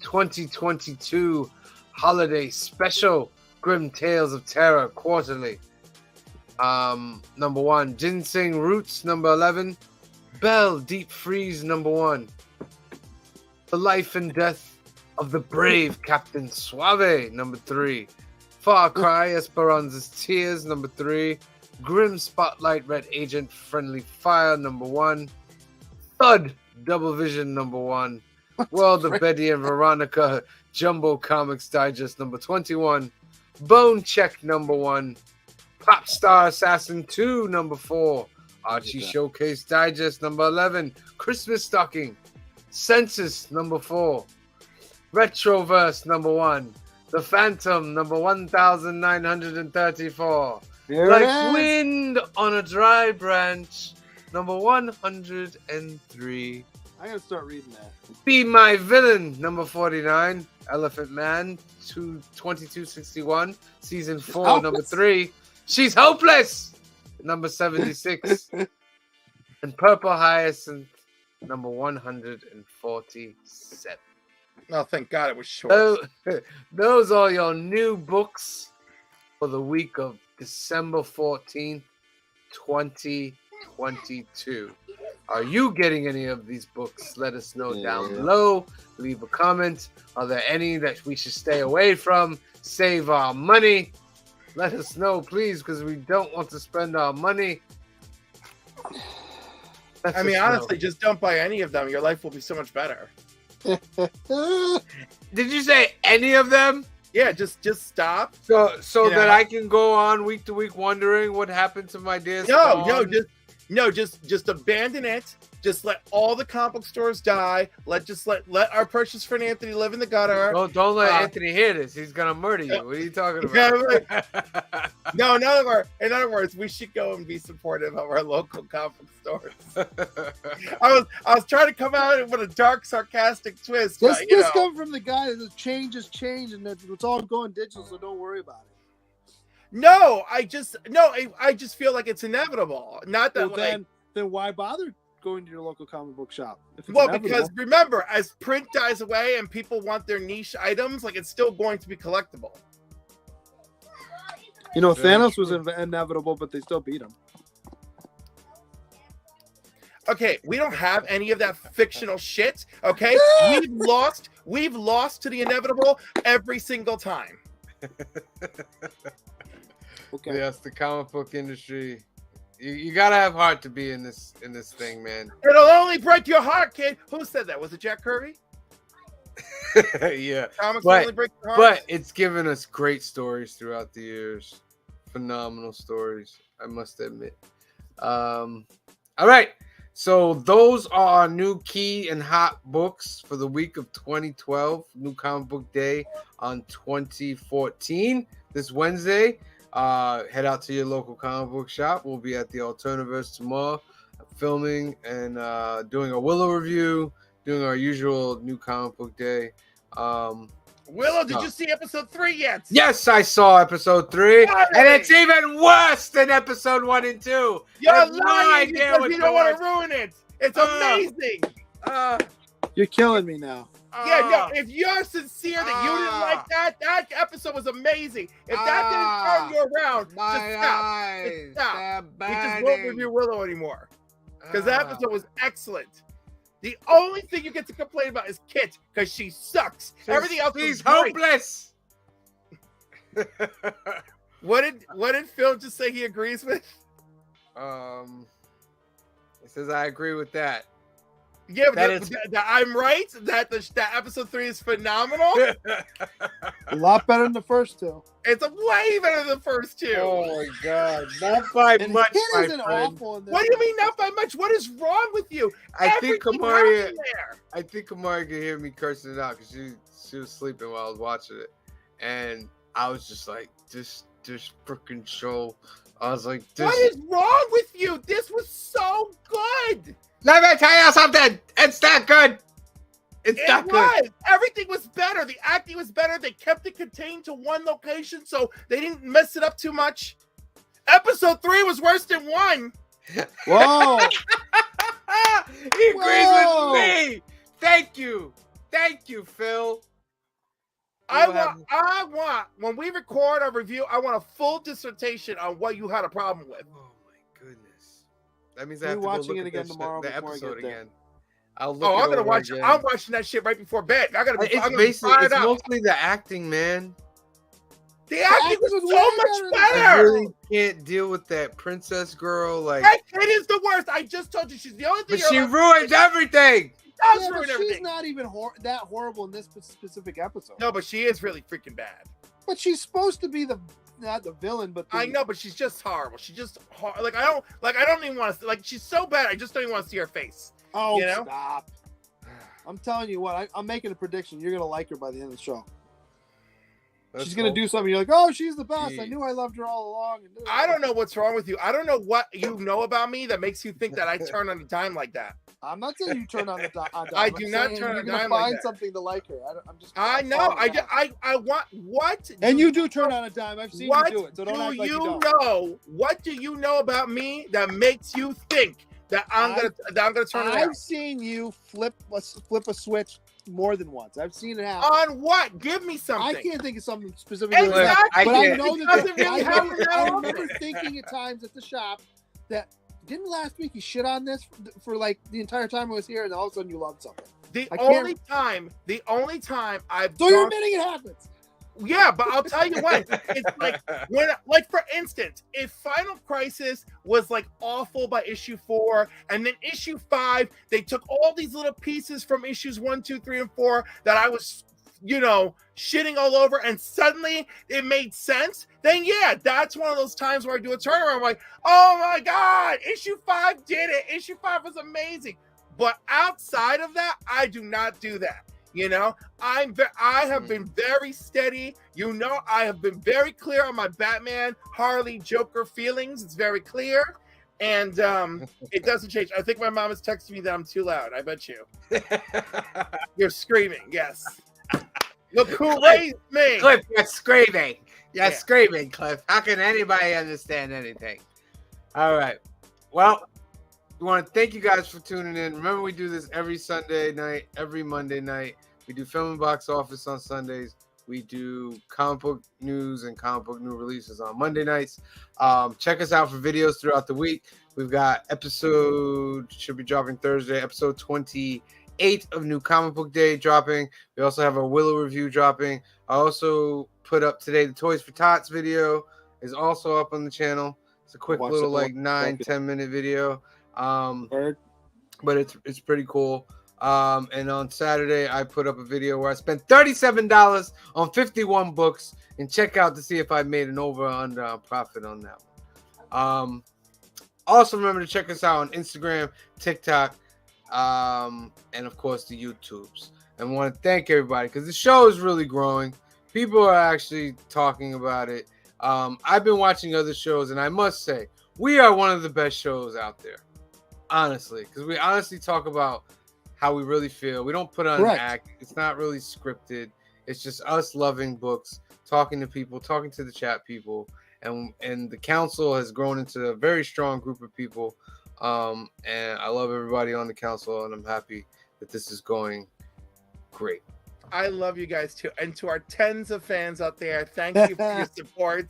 2022 Holiday Special, Grim Tales of Terror, quarterly. Number 1. Ginseng Roots, number 11. Belle, Deep Freeze, number 1. The Life and Death of the Brave Captain Suave, number 3. Far Cry, Esperanza's Tears, number 3. Grim Spotlight, Red Agent, Friendly Fire, number 1. Thud, Double Vision, number 1. World of Betty and Veronica, Jumbo Comics Digest, number 21. Bone Check, number 1. Pop Star Assassin 2, number 4. Archie Showcase Digest, number 11. Christmas Stocking. Census, number 4. Retroverse, number 1. The Phantom, number 1934. Like Wind on a Dry Branch, number 103. I gotta start reading that. Be My Villain, number 49. Elephant Man, 2261. Season 4, number 3. She's Hopeless, number 76. And Purple Hyacinth, number 147. Oh, thank God it was short. Those are your new books for the week of December 14th, 2022. Are you getting any of these books? Let us know down below. Leave a comment. Are there any that we should stay away from? Save our money. Let us know, please, because we don't want to spend our money. I mean, honestly, just don't buy any of them. Your life will be so much better. Did you say any of them? Yeah, just stop. So that I can go on week to week wondering what happened to my dear Spawn? Just abandon it. Just let all the comic book stores die. Let our precious friend Anthony live in the gutter. Don't let Anthony hear this. He's gonna murder you. What are you talking about? No, in other words, we should go and be supportive of our local comic book stores. I was trying to come out with a dark, sarcastic twist. This come from the guy that says change is change and that it's all going digital, so don't worry about it. No, I just feel like it's inevitable. Not that then why bother going to your local comic book shop? Because remember, as print dies away and people want their niche items, like it's still going to be collectible. You know, Thanos was inevitable, but they still beat him. Okay, we don't have any of that fictional shit. Okay, we've lost to the inevitable every single time. Okay. Yes, the comic book industry. You gotta have heart to be in this thing, man. It'll only break your heart, kid. Who said that? Was it Jack Kirby? Yeah. Comics only break your heart. But it's given us great stories throughout the years. Phenomenal stories, I must admit. All right. So those are our new key and hot books for the week of 2012. New Comic Book Day on 2014. This Wednesday. Head out to your local comic book shop. We'll be at the Alternaverse tomorrow, filming and doing a Willow review, doing our usual New Comic Book Day. Willow, did you see episode 3 yet? Yes, I saw episode 3, and it's even worse than episode 1 and 2. You're lying because you don't want to ruin it. It's amazing. You're killing me now. Yeah, no, if you're sincere that you didn't like that episode was amazing. If that didn't turn you around, just stop. Just stop. We just won't review Willow anymore. Because that episode was excellent. The only thing you get to complain about is Kit, because she sucks. Everything else is hopeless. What did Phil just say he agrees with? He says I agree with that. Yeah, but I'm right that episode 3 is phenomenal. A lot better than the first two. It's a way better than the first two. Oh my god, not by And much, Hit my isn't friend. awful in this. What do you mean not by much? What is wrong with you? I think Everything Kamari, happened there. I think Kamari could hear me cursing it out because she was sleeping while I was watching it, and I was just like, this freaking show. I was like, this. What is wrong with you? This was so good. Let me tell you something. It's not good. It's It not was. good. Everything was better. The acting was better. They kept it contained to one location, so they didn't mess it up too much. Episode 3 was worse than 1. Whoa! He agrees Whoa. with me. Thank you, Phil. I We'll have- want, when we record our review, I want a full dissertation on what you had a problem with. Oh my goodness. That means I We're have to go watching look it at again this- tomorrow the before I episode get there. again. I'll look Oh, it I'm gonna over watch it. again. I'm watching that shit right before bed. I'm It's gonna be basically fired it's up. mostly the acting, man. The acting acting was was so way much better than I better. really can't deal with that princess girl. Like, That kid is the worst. I just told you she's the only thing. but she ruins everything. does Yeah, ruin but she's everything. not even that horrible in this specific episode. No, but she is really freaking bad. But she's supposed to be not the villain, but I know, but she's just horrible. She's just like I don't even want to like. She's so bad. I just don't even want to see her face. Oh, you know? stop! I'm telling you what. I'm making a prediction. You're gonna like her by the end of the show. Let's She's gonna hope. do something. You're like, oh, she's the best. I Jeez. knew I loved her all along. I don't know what's wrong with you. I don't know what you know about me that makes you think that I turn on a dime like that. I'm not saying you turn on the dime. I I'm do not saying turn on you're a gonna dime like find that. something to like her. I'm just. I I'm know. calling it out. I want what? And you do turn on a dime. I've seen What you do it. So don't act like you you don't. know? What do you know about me that makes you think that I'm gonna turn it I've on? seen you flip a switch more than once. I've seen it happen. On what? Give me I something. can't think of something specifically. Exactly. Like that, I but I can't. know It that doesn't really I happen that remember often. thinking at times at the shop that didn't last week you shit on this for like the entire time I was here, and all of a sudden you loved something. The I can't- only time I've So you're gone- admitting it happens. yeah, but I'll tell you what. It's like for instance, if Final Crisis was like awful by issue 4, and then issue 5, they took all these little pieces from issues 1, 2, 3, and 4 that I was, shitting all over, and suddenly it made sense, then yeah, that's one of those times where I do a turnaround. I'm like, oh my god, issue 5 did it. Issue 5 was amazing. But outside of that, I do not do that. I have been very steady. I have been very clear on my Batman, Harley, Joker feelings. It's very clear. And it doesn't change. I think my mom is texting me that I'm too loud. I bet you. You're screaming. Yes. Look who raised me. Cliff, you're screaming. You're Yeah. screaming, Cliff. How can anybody understand anything? All right. Well, we want to thank you guys for tuning in. Remember, we do this every Sunday night, every Monday night. We do Film and Box Office on Sundays. We do comic book news and comic book new releases on Monday nights. Check us out for videos throughout the week. We've got should be dropping Thursday, episode 28 of New Comic Book Day dropping. We also have a Willow review dropping. I also put up today the Toys for Tots video is also up on the channel. It's a quick Watch little that like one. 9-10 minute video. Word. But it's pretty cool. And on Saturday, I put up a video where I spent $37 on 51 books, and check out to see if I made an over or under profit on that one. Also, remember to check us out on Instagram, TikTok, and of course the YouTubes. And we want to thank everybody because the show is really growing. People are actually talking about it. I've been watching other shows, and I must say, we are one of the best shows out there. Honestly, because we honestly talk about how we really feel. We don't put on Correct. an act. It's not really scripted. It's just us loving books, talking to people, talking to the chat people, and the council has grown into a very strong group of people. And I love everybody on the council, and I'm happy that this is going great. I love you guys too. And to our tens of fans out there, thank you for your support.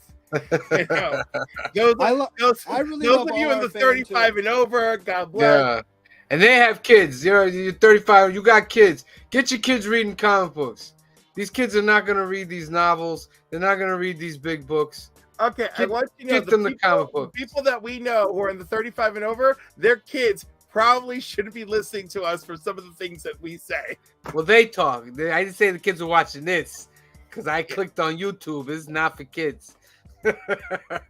Those I really those love of you all in our the fans, 35 too. and over, God bless. Yeah. And they have kids. You're 35. You got kids. Get your kids reading comic books. These kids are not going to read these novels. They're not going to read these big books. Okay, I Get- want you to know get them the comic the books. people that we know who are in the 35 and over, their kids probably shouldn't be listening to us for some of the things that we say. Well, they talk. I didn't say the kids are watching this. because I clicked on YouTube. It's not for kids. But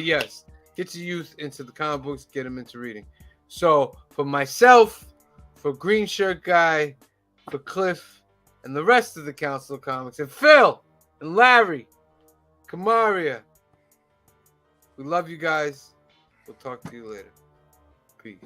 yes, get your youth into the comic books, get them into reading. So for myself, for Green Shirt Guy, for Cliff, and the rest of the Council of Comics, and Phil, and Larry, Kamaria, we love you guys. We'll talk to you later. Peace.